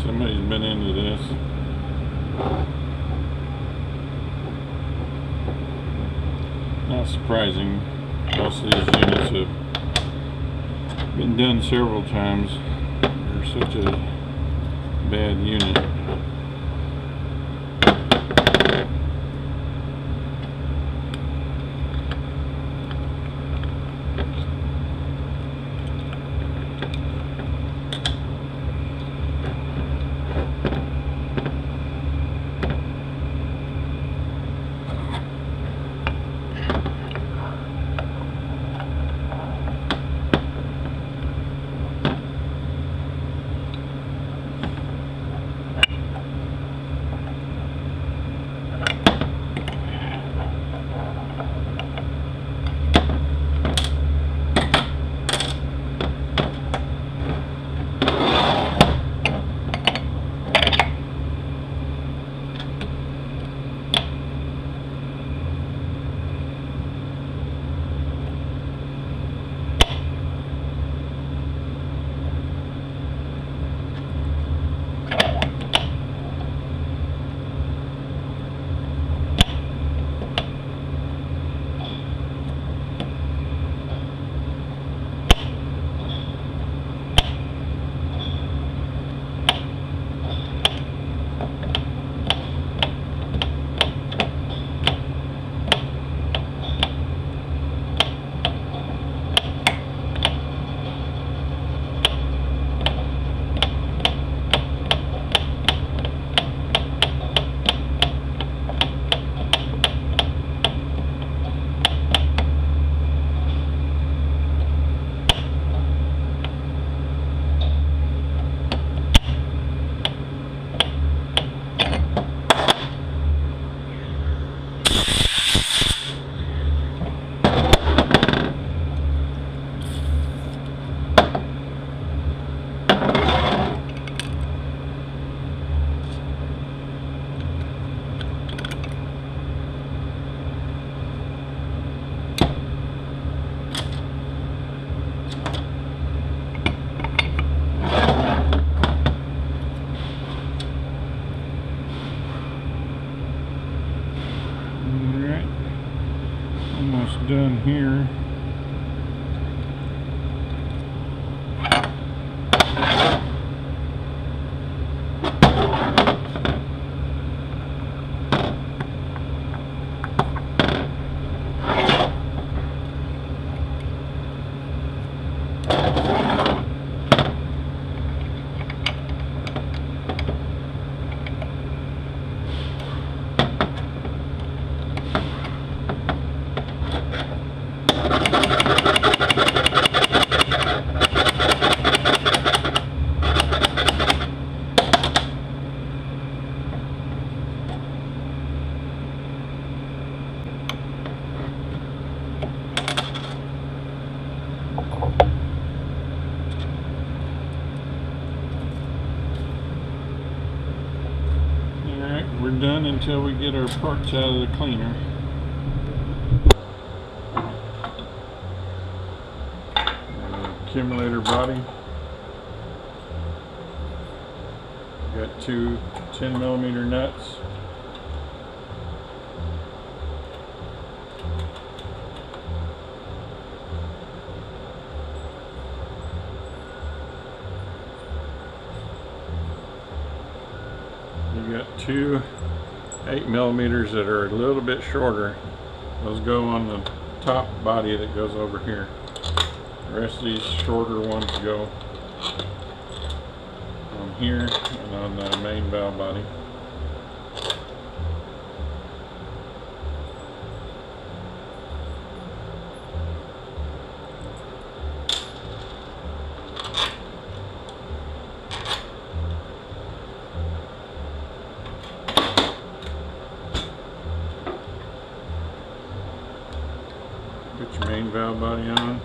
Somebody's been into this. Not surprising. Most of these units have been done several times. They're such a bad unit. Almost done here. We're done until we get our parts out of the cleaner. Accumulator body. Got two 10mm nuts. You got two 8mm that are a little bit shorter. Those go on the top body that goes over here. The rest of these shorter ones go on here and on the main valve body. Put your main valve body on.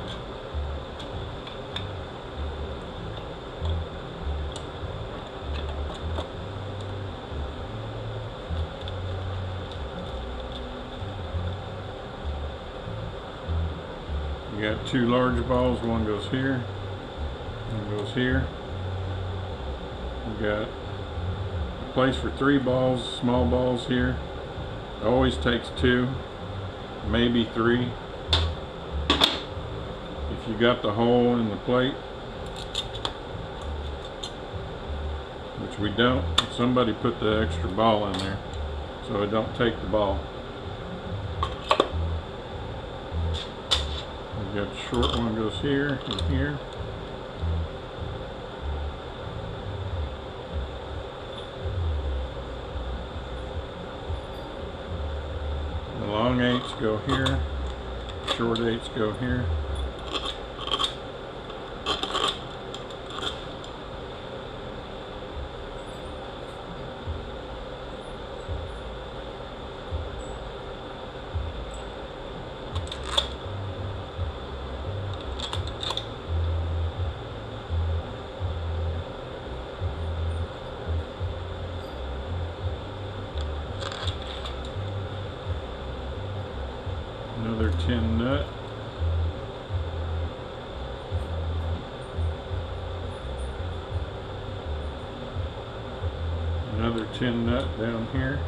You got two large balls, one goes here, one goes here. You got a place for 3 balls, small balls here. It always takes 2, maybe 3. If you got the hole in the plate, which we don't, somebody put the extra ball in there so it don't take the ball. You got the short one goes here and here. The long 8s go here, short 8s go here. Another 10 nut. Another 10 nut down here.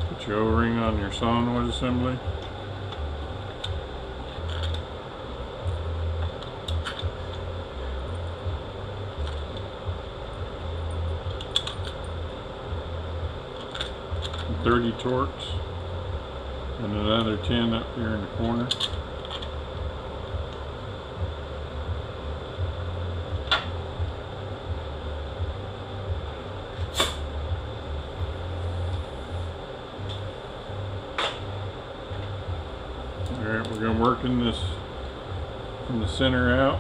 Put your O-ring on your solenoid assembly. And 30 torques and another 10 up here in the corner. Alright, we're going to work in this from the center out.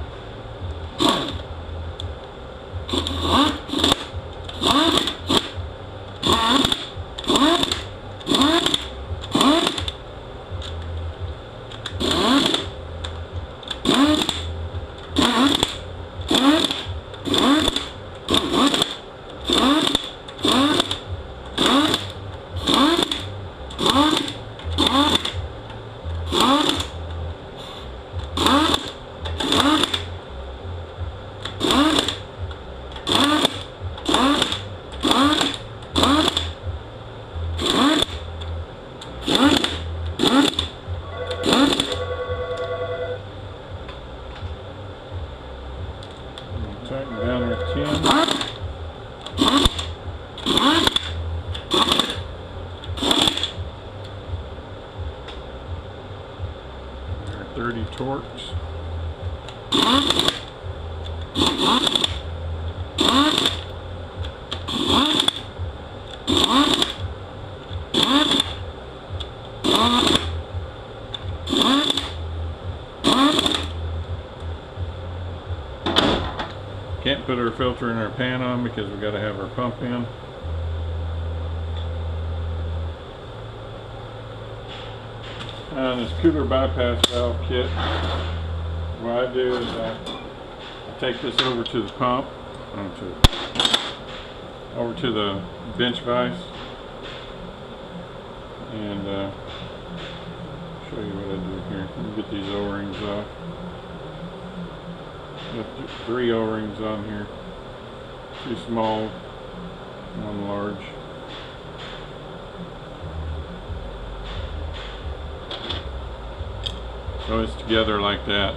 There are 30 torques. Can't put our filter in our pan on because we got to have our pump in. And this cooler bypass valve kit, what I do is I take this over to the pump, over to the bench vise, and show you what I do here. Let me get these O-rings off. Got 3 O-rings on here, 2 small, 1 large. So it's together like that.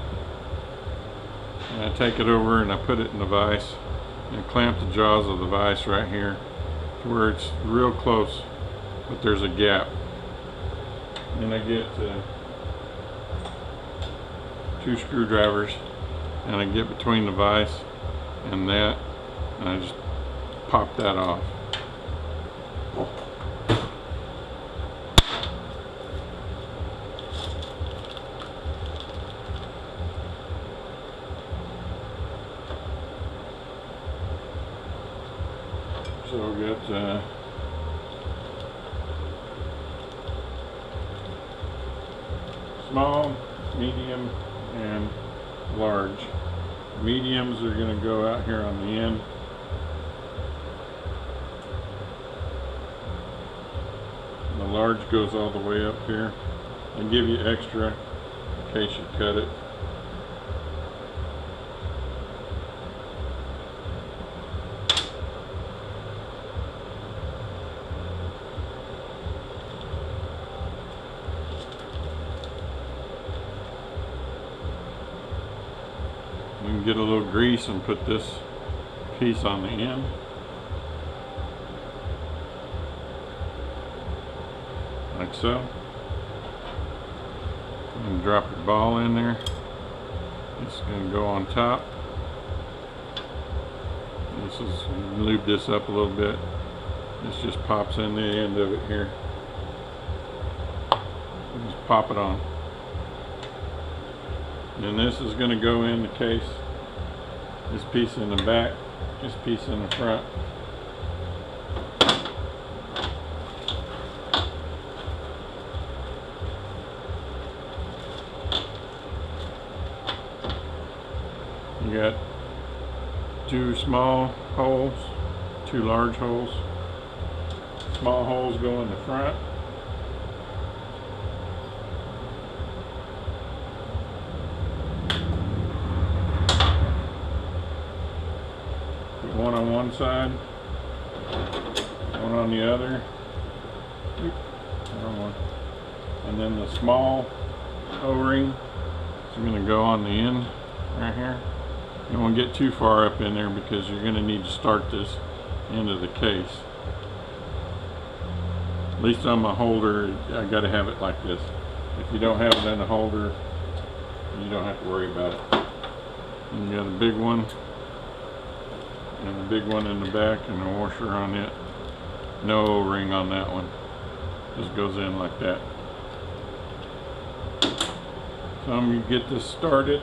And I take it over and I put it in the vise and clamp the jaws of the vise right here to where it's real close, but there's a gap. And I get 2 screwdrivers and I get between the vise and that, and I just pop that off. So we got small, medium, and large. Mediums are going to go out here on the end. And the large goes all the way up here. And give you extra in case you cut it. We can get a little grease and put this piece on the end. Like so. And drop your ball in there. It's going to go on top. This is, lube this up a little bit. This just pops in the end of it here. Just pop it on. And this is going to go in the case. This piece in the back, this piece in the front. You got 2 small holes, 2 large holes. Small holes go in the front. One on one side, one on the other, and then the small O-ring is going to go on the end right here. You don't want to get too far up in there because you're going to need to start this into the case. At least on my holder, I got to have it like this. If you don't have it in the holder, you don't have to worry about it. And you got a big one. And a big one in the back and a washer on it. No O-ring on that one. Just goes in like that. So I'm going to get this started.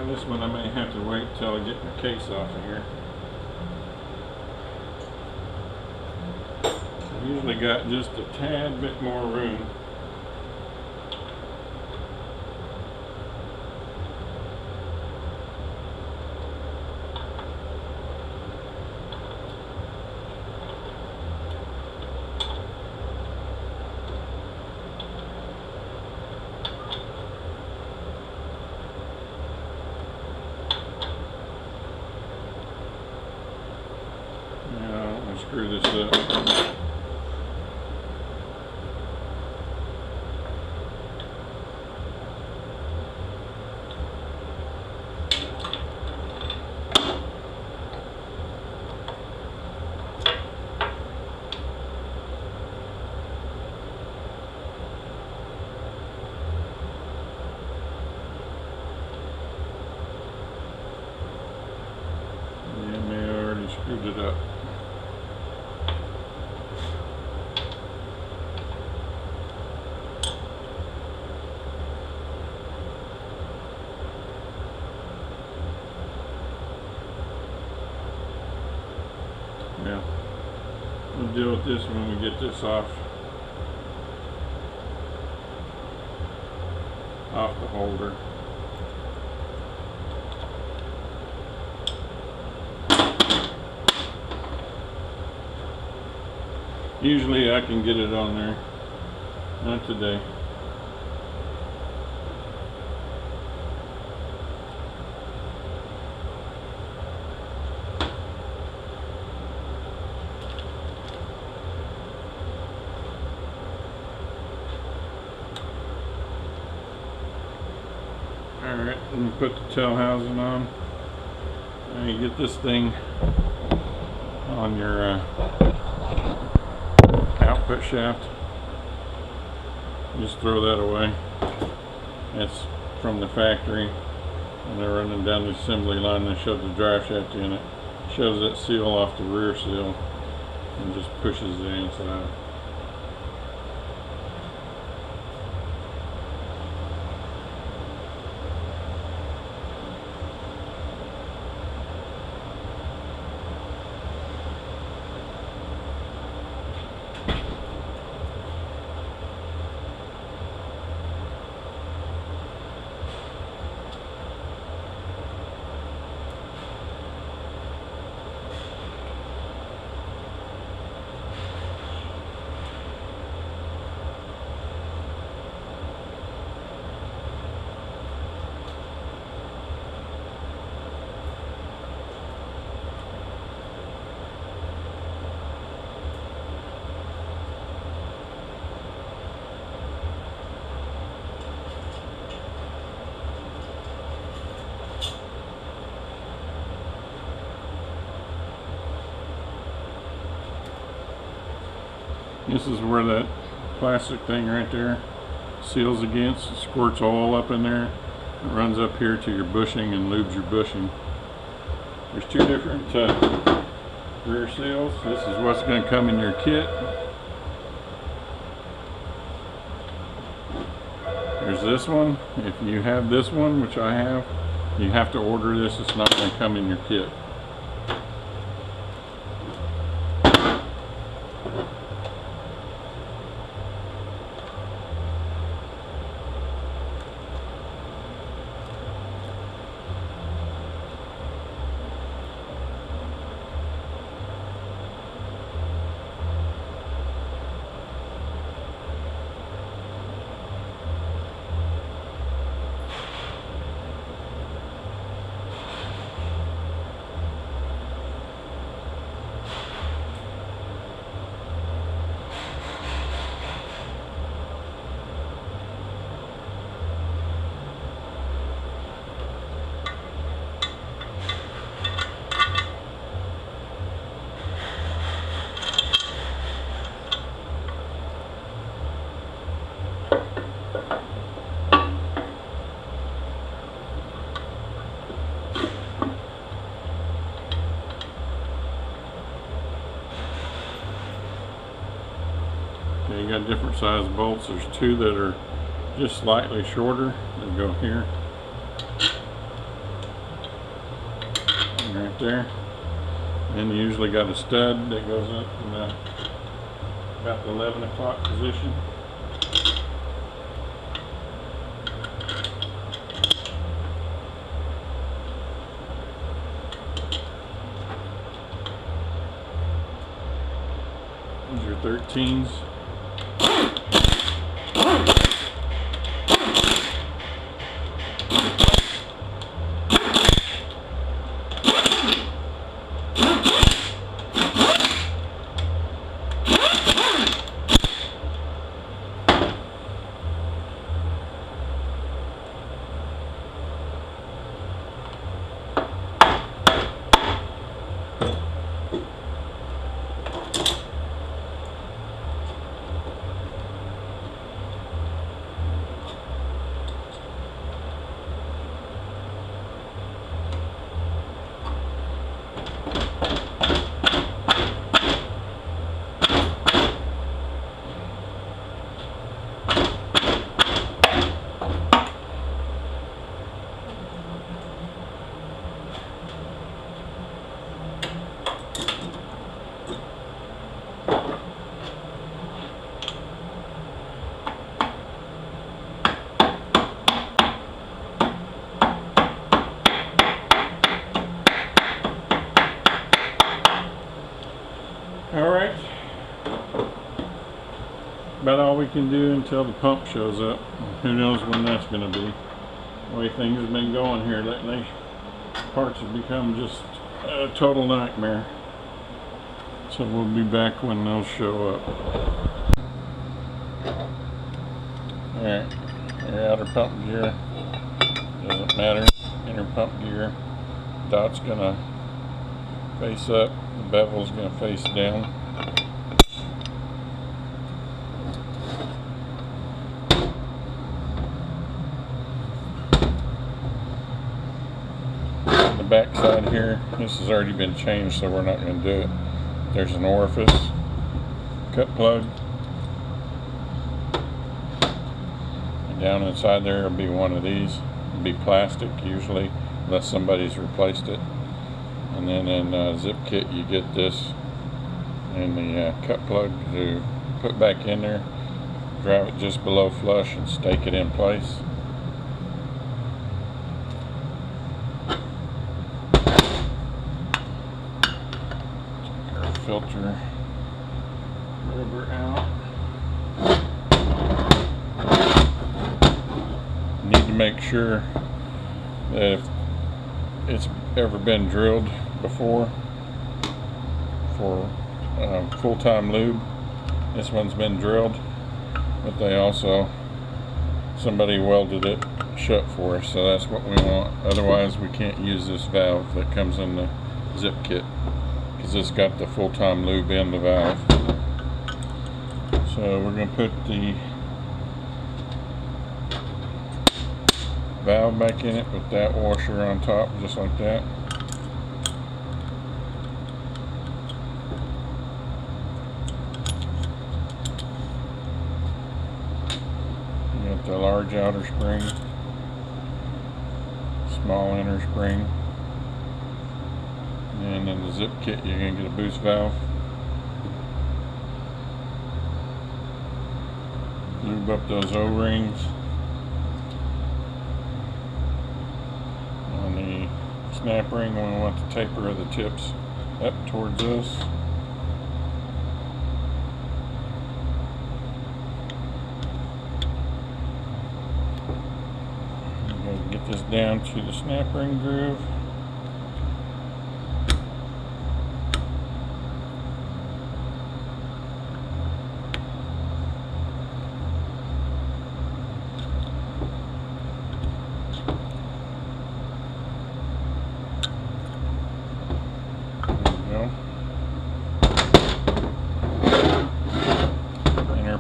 This one I may have to wait until I get my case off of here. I usually got just a tad bit more room. screw this up. Screwed it up. Yeah, we'll deal with this when we get this off the holder. Usually I can get it on there. Not today. Alright, let me put the tail housing on. Now you get this thing on your output shaft. Just throw that away. That's from the factory, and they're running down the assembly line. They shove the drive shaft in it, shoves that seal off the rear seal, and just pushes the inside. This is where that plastic thing right there seals against. It squirts oil up in there. It runs up here to your bushing and lubes your bushing. There's two different rear seals. This is what's going to come in your kit. There's this one. If you have this one, which I have, you have to order this. It's not going to come in your kit. You got different size bolts. There's two that are just slightly shorter. They go here and right there. And you usually got a stud that goes up in about the 11 o'clock position. These are 13s. Alright, about all we can do until the pump shows up. Who knows when that's going to be. The way things have been going here lately, parts have become just a total nightmare. So we'll be back when those show up. Alright, your outer pump gear doesn't matter. Inner pump gear, dot's going to face up. The bevel's going to face down. On the back side here, this has already been changed, so we're not going to do it. There's an orifice, cut plug, and down inside there will be one of these. It'll be plastic usually, unless somebody's replaced it. And then in zip kit you get this and the cut plug to put back in there, drive it just below flush and stake it in place. Take our filter rubber out. Need to make sure that if it's ever been drilled before for full-time lube, this one's been drilled, but they also, somebody welded it shut for us, so that's what we want. Otherwise we can't use this valve that comes in the zip kit because it's got the full-time lube in the valve. So we're going to put the valve back in it with that washer on top, just like that. You got the large outer spring, small inner spring, and in the zip kit you're going to get a boost valve. Lube up those O-rings. Snap ring, we want the taper of the tips up towards us. I'm going to get this down to the snap ring groove.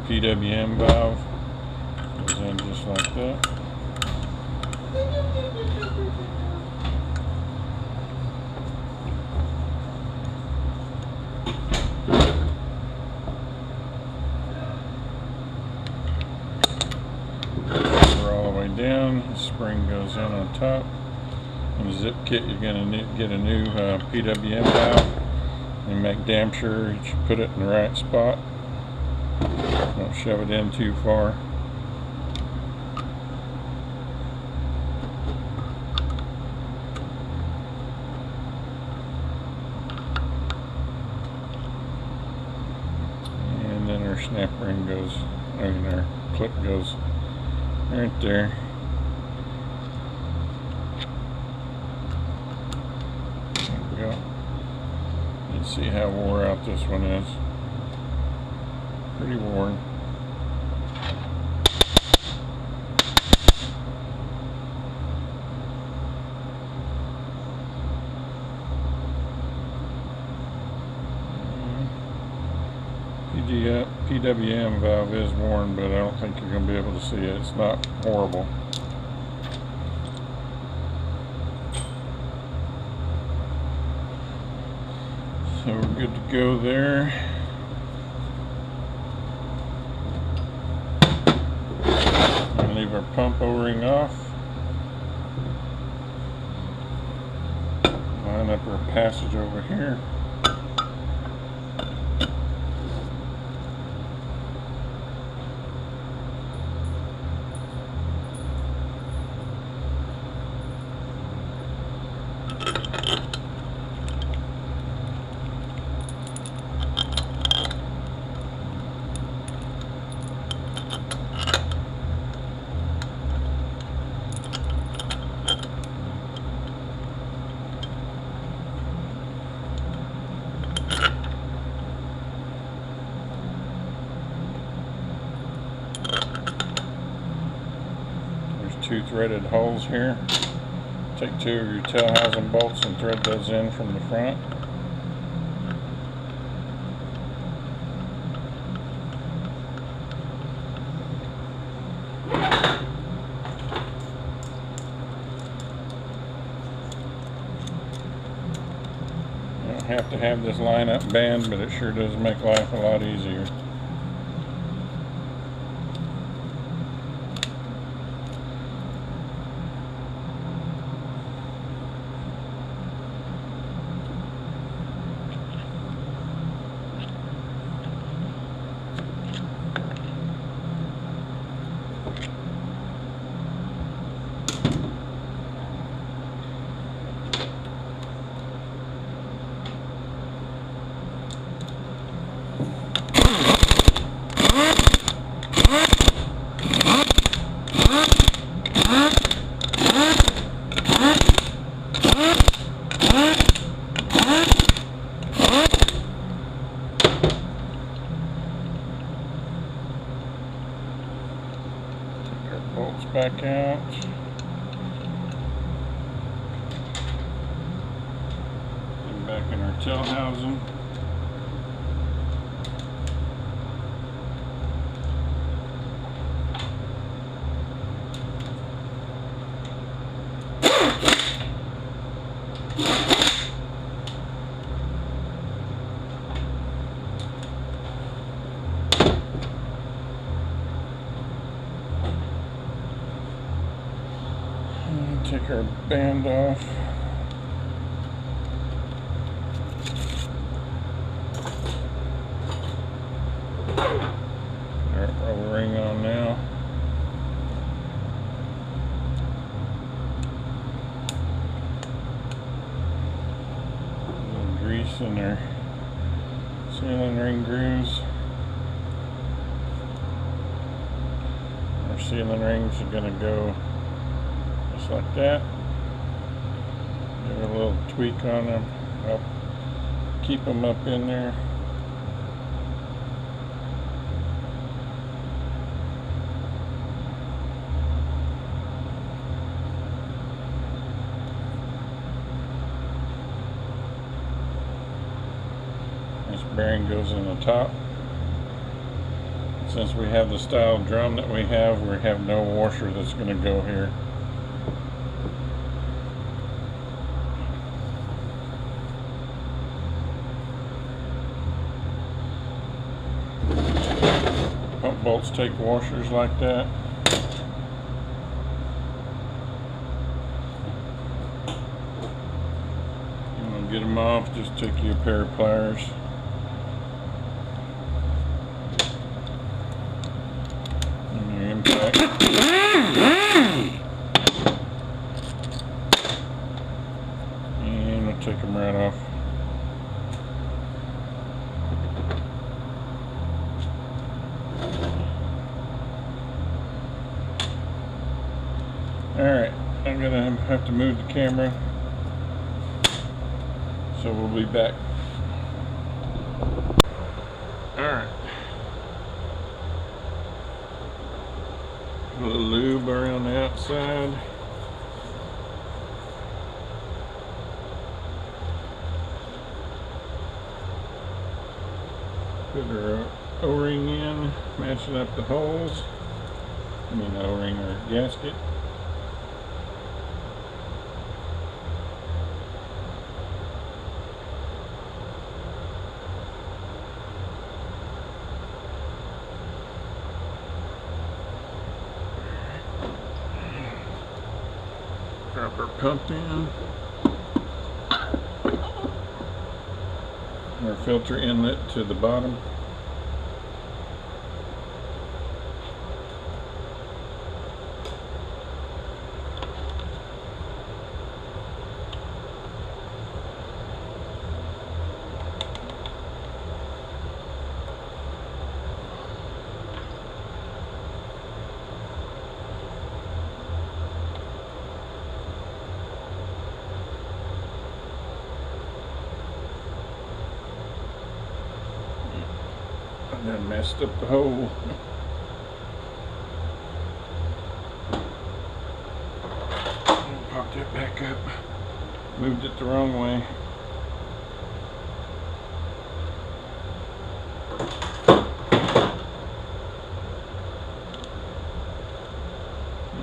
PWM valve goes in just like that. We're all the way down. The spring goes in on top. In the zip kit, you're going to get a new PWM valve and make damn sure you put it in the right spot. Don't shove it in too far. And then our snap ring goes, I mean our clip goes right there. There we go. You can see how wore out this one is. Pretty worn. PWM valve is worn, but I don't think you're going to be able to see it. It's not horrible. So we're good to go there. And leave our pump O-ring off. Line up our passage over here. Two threaded holes here. Take two of your tail housing bolts and thread those in from the front. You don't have to have this line up band, but it sure does make life a lot easier. Bolts back out. And back in our tail housing. Take our band off. Put our O-ring on now. A little grease in our sealing ring grooves. Our sealing rings are going to go just like that. Give a little tweak on them, help keep them up in there. This bearing goes in the top. Since we have the style drum that we have no washer that's going to go here. Pump bolts take washers like that. You want to get them off, just take you a pair of pliers. And your impact. And we'll take them right off. Alright, I'm going to have to move the camera, so we'll be back. Alright. A little lube around the outside. Put her up. O-ring in, matching up the holes. I mean O-ring or gasket. Drop our pump in. Our filter inlet to the bottom. And then messed up the hole. Popped it back up. Moved it the wrong way.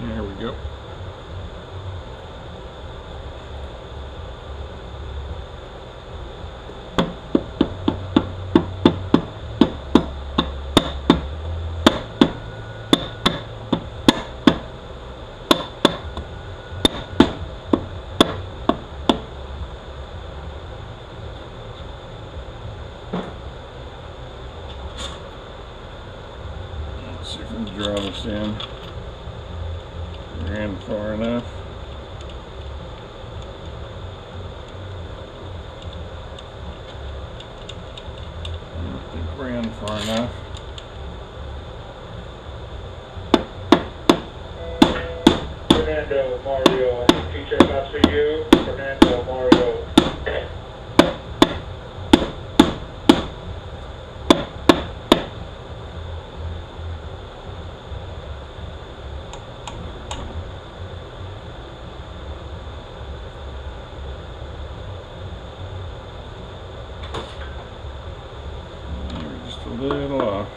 There we go. Let's see if we can draw this in. Ran far enough. I don't think ran far enough. Fernando, Mario, and teacher, that's for you. Fernando, Mario. Just a little off.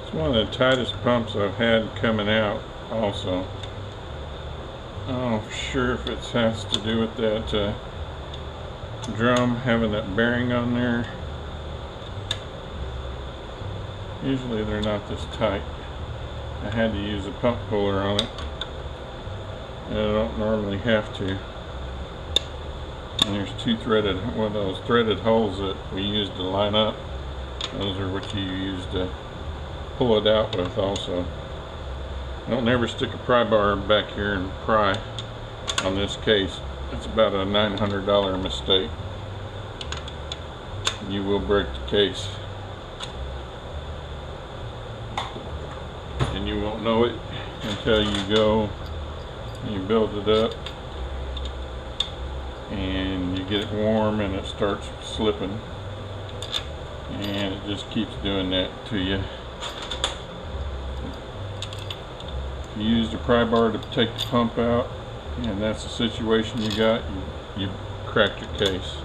It's one of the tightest pumps I've had coming out also. I'm not sure if it has to do with that drum having that bearing on there. Usually they're not this tight. I had to use a pump puller on it. And I don't normally have to. And there's two threaded, one of those threaded holes that we use to line up. Those are what you use to pull it out with also. Don't never stick a pry bar back here and pry on this case. It's about a $900 mistake. You will break the case. And you won't know it until you go and you build it up and you get it warm and it starts slipping, and it just keeps doing that to you. If you use the pry bar to take the pump out and that's the situation you got, you cracked your case.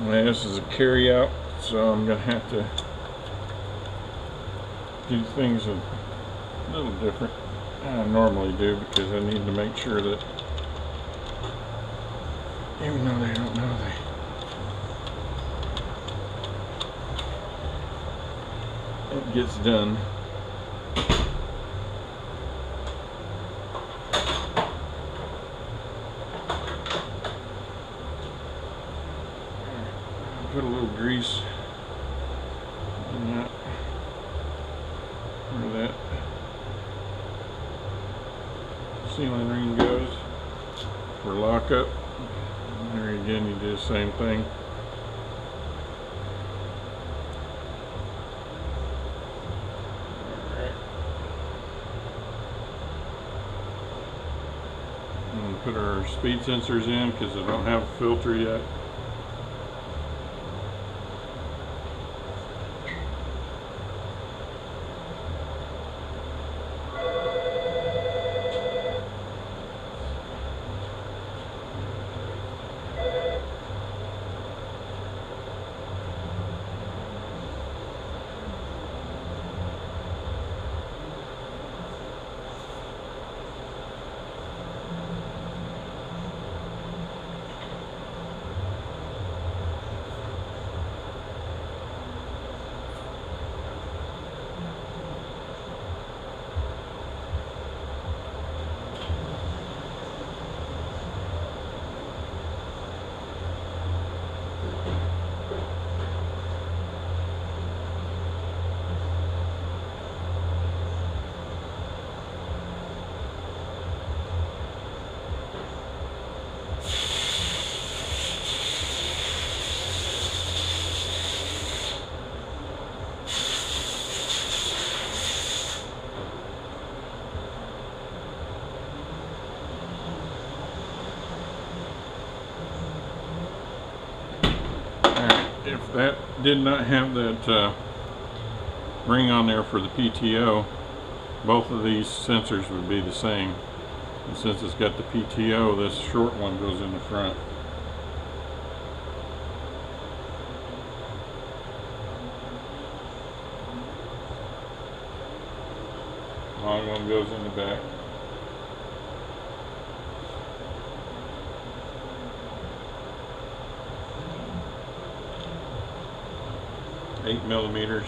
This is a carry out, so I'm gonna have to do things a little different than I normally do, because I need to make sure that, even though they don't know, it gets done. Put a little grease in that, where that sealing ring goes for lockup. There again, you do the same thing. Alright. And put our speed sensors in because I don't have a filter yet. If that did not have that ring on there for the PTO, both of these sensors would be the same. And since it's got the PTO, this short one goes in the front. Long one goes in the back. Eight millimeters.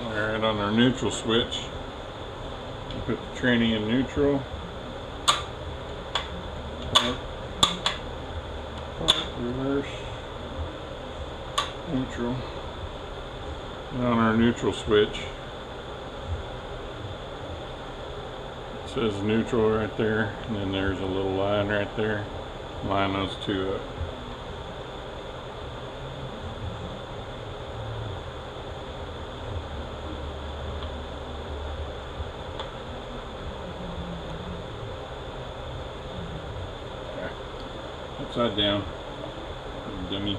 Alright, on our neutral switch, put the tranny in neutral. Reverse. Neutral. And on our neutral switch, it says neutral right there, and then there's a little line right there. Line those two up. Upside down, dummy.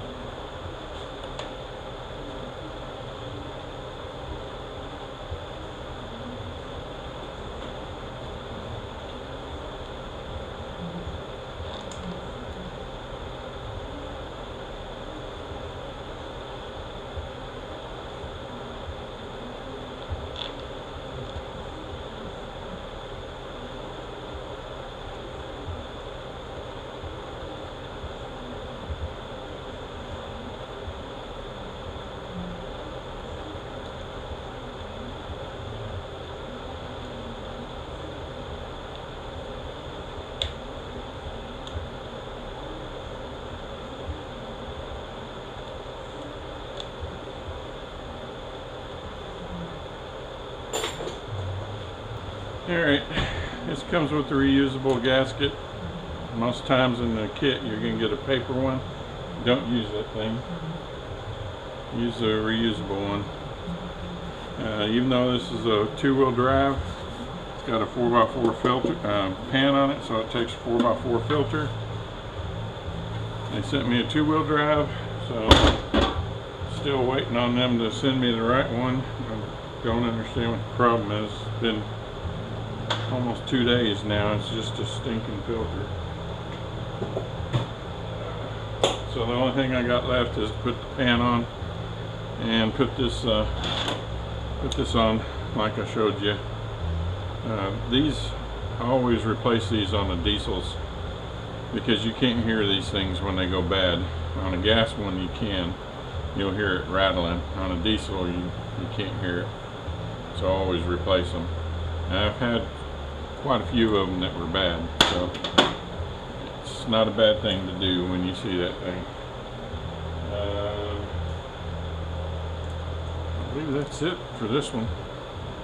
Alright, this comes with the reusable gasket. Most times in the kit you're going to get a paper one. Don't use that thing. Use the reusable one. Even though this is a two-wheel drive, got a 4x4 filter pan on it, so it takes a 4x4 filter. They sent me a 2-wheel drive, so still waiting on them to send me the right one. I don't understand what the problem is. It's been almost 2 days now. It's just a stinking filter. So the only thing I got left is to put the pan on and put this on like I showed you. These, I always replace these on the diesels because you can't hear these things when they go bad. On a gas one you can. You'll hear it rattling. On a diesel you can't hear it. So I always replace them. And I've had quite a few of them that were bad. So it's not a bad thing to do when you see that thing. I believe that's it for this one.